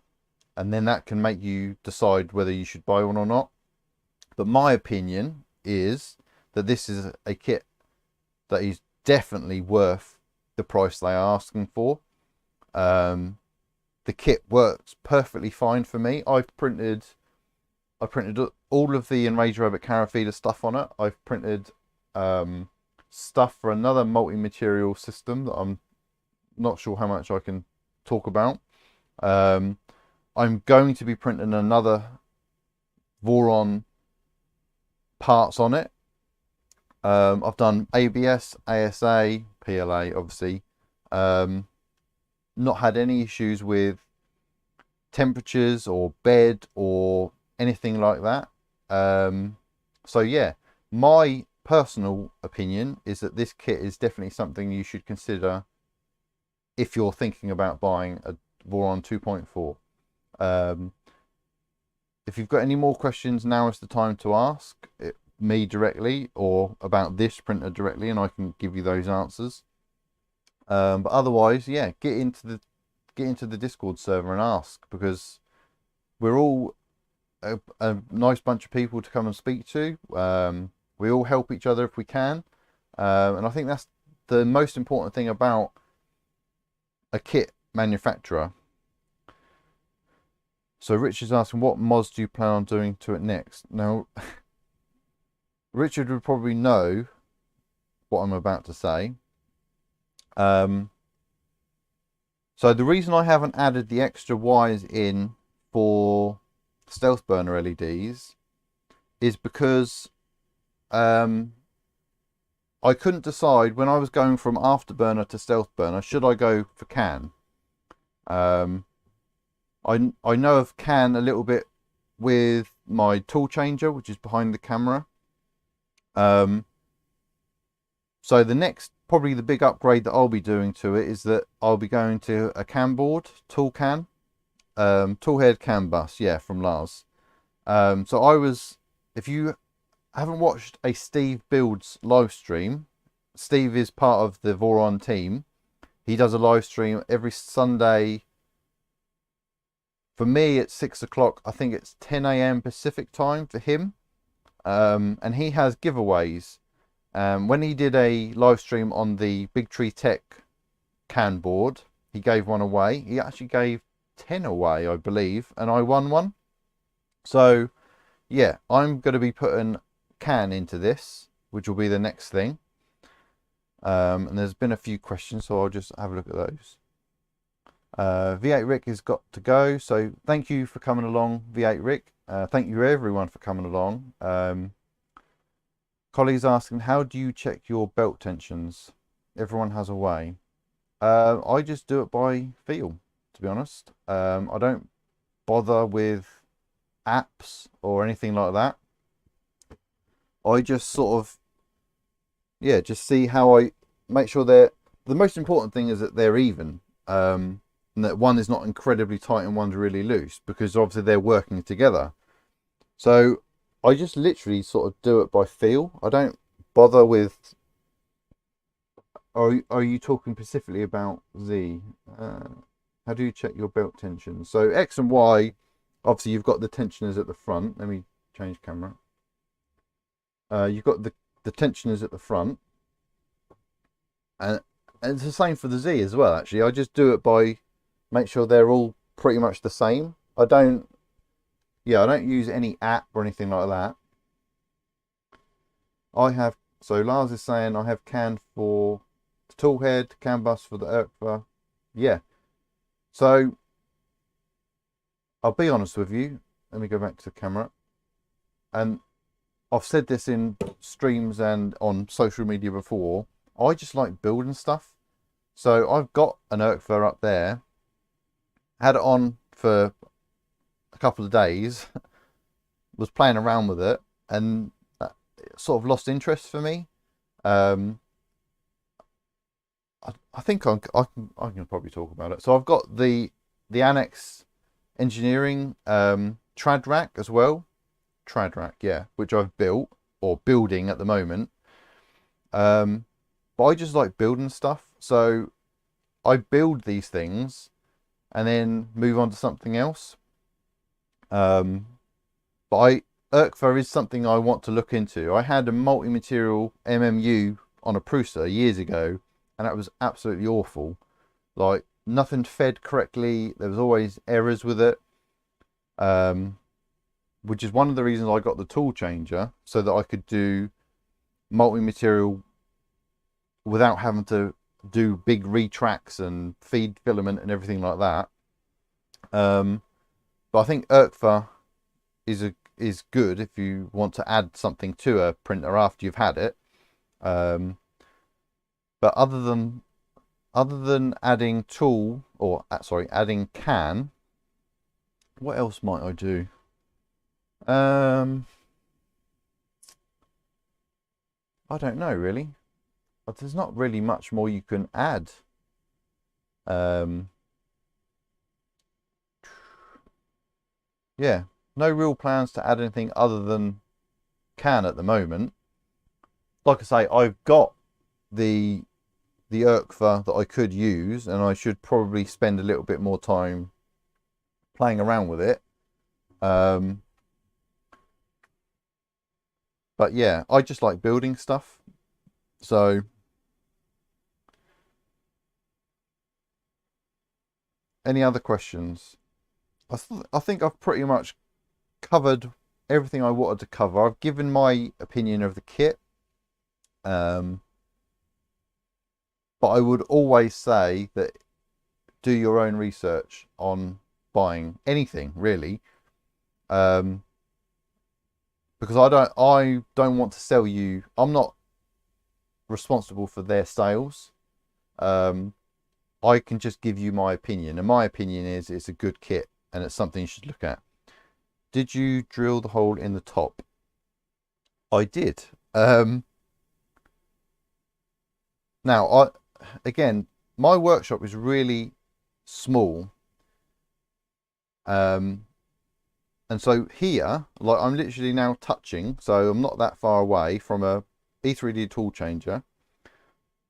and then that can make you decide whether you should buy one or not. But my opinion is that this is a kit that is definitely worth the price they are asking for. The kit works perfectly fine for me. I printed all of the Enraged Rabbit carrot feeder stuff on it. I've printed stuff for another multi-material system that I'm not sure how much I can talk about. I'm going to be printing another Voron parts on it. I've done ABS, ASA, PLA, obviously. Not had any issues with temperatures or bed or anything like that. So yeah, my personal opinion is that this kit is definitely something you should consider if you're thinking about buying a Voron 2.4. If you've got any more questions, now is the time to ask me directly or about this printer directly, and I can give you those answers. But otherwise, yeah, get into the Discord server and ask, because we're all a nice bunch of people to come and speak to. We all help each other if we can, and I think that's the most important thing about a kit manufacturer. So Richard's asking, what mods do you plan on doing to it next? Now, Richard would probably know what I'm about to say. So the reason I haven't added the extra wires in for stealth burner LEDs is because I couldn't decide when I was going from afterburner to stealth burner, should I go for CAN? I know of CAN a little bit with my tool changer, which is behind the camera. So the next, probably the big upgrade that I'll be doing to it is that I'll be going to a CAN board, tool CAN, tool head CAN bus, yeah, from Lars. So if you haven't watched a Steve Builds live stream, Steve is part of the Voron team. He does a live stream every Sunday. For me, it's 6 o'clock. I think it's 10 a.m. Pacific time for him. And he has giveaways. When he did a live stream on the Big Tree Tech CAN board, he gave one away. He actually gave 10 away, I believe, and I won one. So, yeah, I'm going to be putting CAN into this, which will be the next thing. And there's been a few questions, so I'll just have a look at those. V8 Rick has got to go, so thank you for coming along, V8 Rick. Thank you everyone for coming along. Colleagues asking, how do you check your belt tensions? Everyone has a way. I just do it by feel, to be honest. I don't bother with apps or anything like that. I just sort of, yeah, just see how I make sure the most important thing is that they're even. And that one is not incredibly tight and one's really loose, because obviously they're working together. So I just literally sort of do it by feel. I don't bother with. Are you talking specifically about Z? How do you check your belt tension? So X and Y, obviously you've got the tensioners at the front. Let me change camera. You've got the tensioners at the front, and it's the same for the Z as well. Actually, I just do it by make sure they're all pretty much the same. I don't use any app or anything like that. So Lars is saying I have CAN for the tool head, CAN bus for the ERCFA. Yeah. So I'll be honest with you. Let me go back to the camera. And I've said this in streams and on social media before. I just like building stuff. So I've got an ERCFA up there. Had it on for a couple of days, was playing around with it, and sort of lost interest for me. I think I can probably talk about it. So I've got the Annex Engineering trad rack as well. Trad rack, yeah, which I've built or building at the moment. But I just like building stuff, so I build these things and then move on to something else. But ERCFA is something I want to look into. I had a multi-material MMU on a Prusa years ago, and that was absolutely awful. Like, nothing fed correctly. There was always errors with it. Which is one of the reasons I got the tool changer, so that I could do multi-material without having to do big retracts and feed filament and everything like that. But I think Eucalyp is good if you want to add something to a printer after you've had it. But other than adding tool, or sorry, adding can, what else might I do? I don't know really. But there's not really much more you can add. Yeah, no real plans to add anything other than can at the moment. Like I say, I've got the Eucalyp that I could use, and I should probably spend a little bit more time playing around with it. But yeah, I just like building stuff. So any other questions? I think I've pretty much covered everything I wanted to cover. I've given my opinion of the kit. But I would always say that do your own research on buying anything really. Because I don't want to sell you. I'm not responsible for their sales. I can just give you my opinion, and my opinion is it's a good kit and it's something you should look at. Did you drill the hole in the top? I did. Now, again, my workshop is really small. And so here, like I'm literally now touching, so I'm not that far away from a E3D tool changer.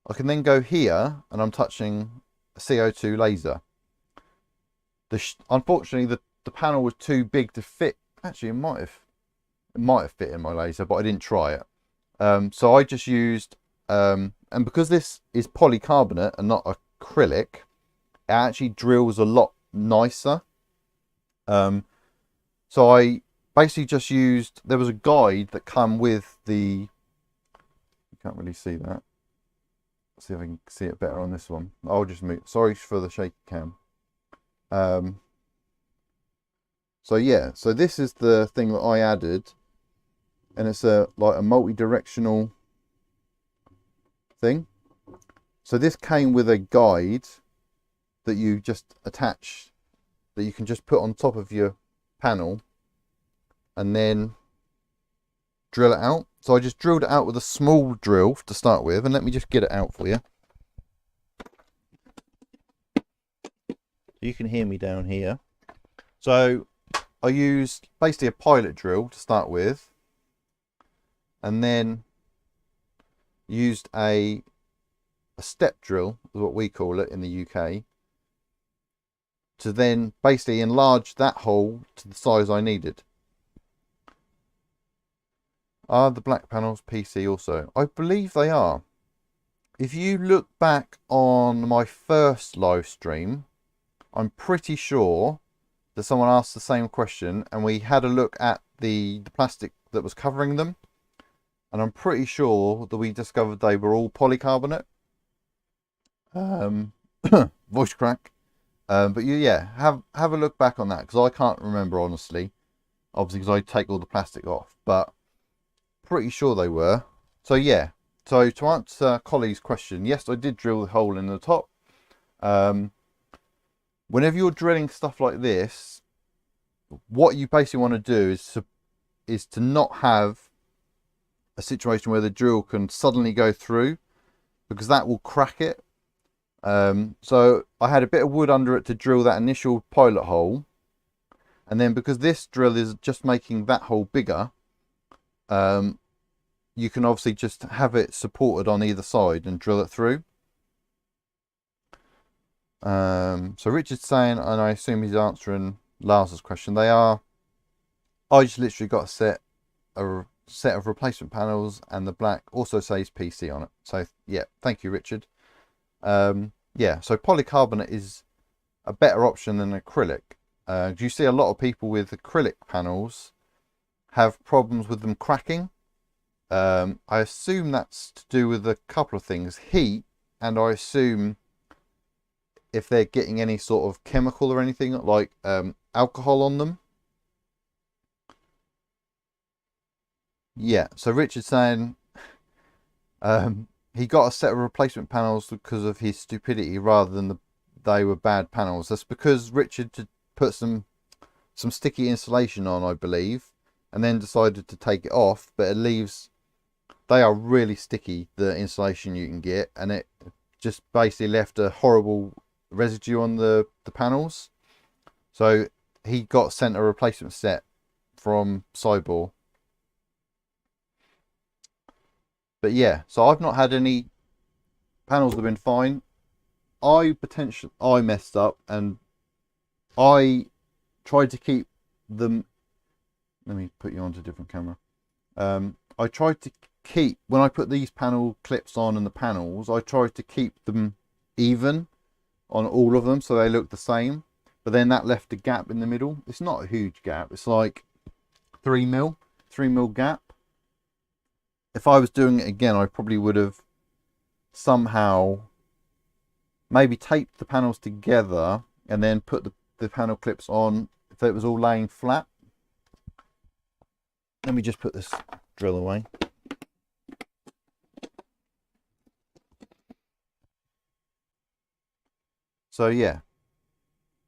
I can then go here and I'm touching a CO2 laser. Unfortunately, the panel was too big to fit. Actually, it might have fit in my laser, but I didn't try it. So I just used, and because this is polycarbonate and not acrylic, it actually drills a lot nicer. So I basically just used, there was a guide that came with the, you can't really see that. Let's see if I can see it better on this one. I'll just move, sorry for the shaky cam. So yeah, so this is the thing that I added, and it's like a multi-directional thing. So this came with a guide that you just attach, that you can just put on top of your panel and then drill it out. So I just drilled it out with a small drill to start with, and let me just get it out for you. You can hear me down here. So I used basically a pilot drill to start with, and then used a step drill, is what we call it in the UK, to then basically enlarge that hole to the size I needed. Are the black panels PC also? I believe they are. If you look back on my first live stream, I'm pretty sure that someone asked the same question, and we had a look at the plastic that was covering them, and I'm pretty sure that we discovered they were all polycarbonate. Voice crack. But yeah, have a look back on that, because I can't remember honestly, obviously because I take all the plastic off, but pretty sure they were. So yeah, so to answer Collie's question, yes, I did drill the hole in the top. Whenever you're drilling stuff like this, what you basically want to do is to not have a situation where the drill can suddenly go through, because that will crack it. So I had a bit of wood under it to drill that initial pilot hole, and then because this drill is just making that hole bigger, you can obviously just have it supported on either side and drill it through. So Richard's saying, and I assume he's answering Lars's question, they are, I just literally got a set of replacement panels, and the black also says PC on it. So yeah, thank you, Richard. Yeah, so polycarbonate is a better option than acrylic. You see a lot of people with acrylic panels have problems with them cracking. I assume that's to do with a couple of things, heat, and I assume if they're getting any sort of chemical or anything like alcohol on them. Yeah, so Richard's saying he got a set of replacement panels because of his stupidity rather than they were bad panels. That's because Richard put some sticky insulation on, I believe, and then decided to take it off, but it leaves, they are really sticky, the insulation you can get, and it just basically left a horrible residue on the panels. So he got sent a replacement set from Siboor. But yeah, so I've not had any, panels have been fine. I messed up and I tried to keep them, let me put you onto a different camera. I tried to keep, when I put these panel clips on and the panels, I tried to keep them even on all of them so they look the same, but then that left a gap in the middle. It's not a huge gap, it's like 3 mil gap. If I was doing it again, I probably would have somehow maybe taped the panels together and then put the panel clips on if it was all laying flat. Let me just put this drill away. So yeah,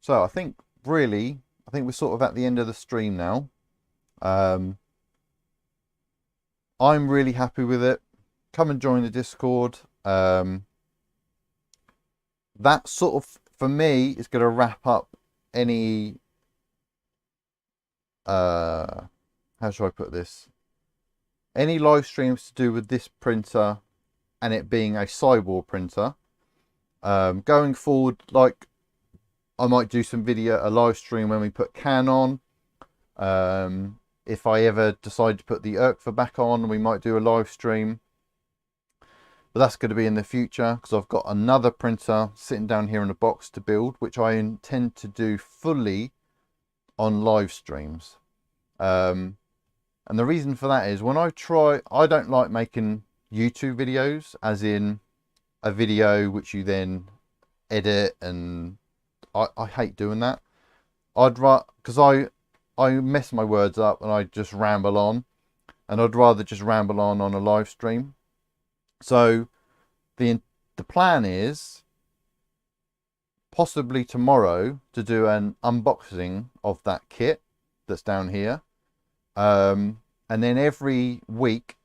so I think we're sort of at the end of the stream now. I'm really happy with it. Come and join the Discord. That sort of, for me, is going to wrap up any, how should I put this? Any live streams to do with this printer and it being a Siboor printer. Going forward, like, I might do some a live stream when we put CAN on. If I ever decide to put the Eucalyp back on, we might do a live stream. But that's going to be in the future because I've got another printer sitting down here in a box to build, which I intend to do fully on live streams. And the reason for that is I don't like making YouTube videos, as in a video which you then edit, and I hate doing that. Because I mess my words up and I just ramble on, and I'd rather just ramble on a live stream. So the plan is possibly tomorrow to do an unboxing of that kit that's down here, and then every week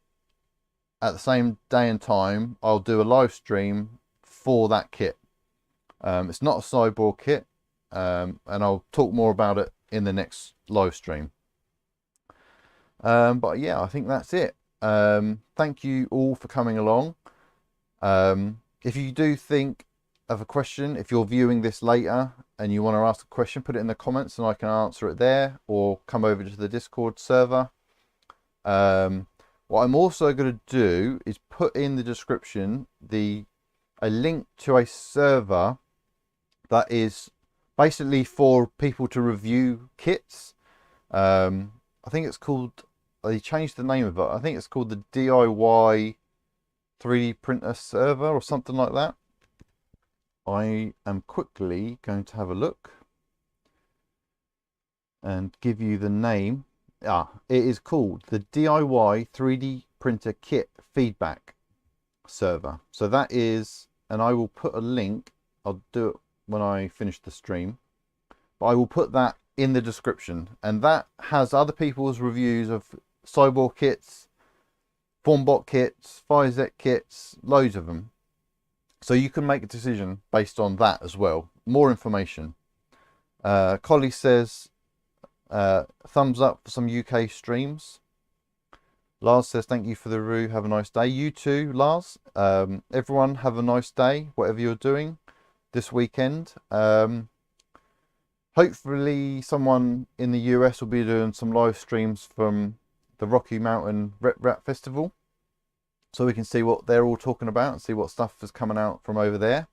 at the same day and time I'll do a live stream for that kit. It's not a Siboor kit, and I'll talk more about it in the next live stream. But yeah, I think that's it. Thank you all for coming along. If you do think of a question, if you're viewing this later and you want to ask a question, put it in the comments and I can answer it there, or come over to the Discord server. What I'm also going to do is put in the description a link to a server that is basically for people to review kits. I think it's called, they changed the name of it, I think it's called the DIY 3D printer server or something like that. I am quickly going to have a look and give you the name. It is called the DIY 3D printer kit feedback server. So that is, and I will put a link, I'll do it when I finish the stream, but I will put that in the description, and that has other people's reviews of Siboor kits, Formbot kits, Physec kits, loads of them. So you can make a decision based on that as well. More information. Collie says, thumbs up for some UK streams. Lars says, thank you for the review, have a nice day. You too, Lars. Everyone have a nice day, whatever you're doing this weekend. Hopefully someone in the US will be doing some live streams from the Rocky Mountain Rap Festival, so we can see what they're all talking about and see what stuff is coming out from over there.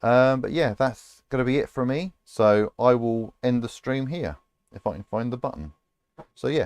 But yeah, that's going to be it from me. So I will end the stream here if I can find the button. So yeah,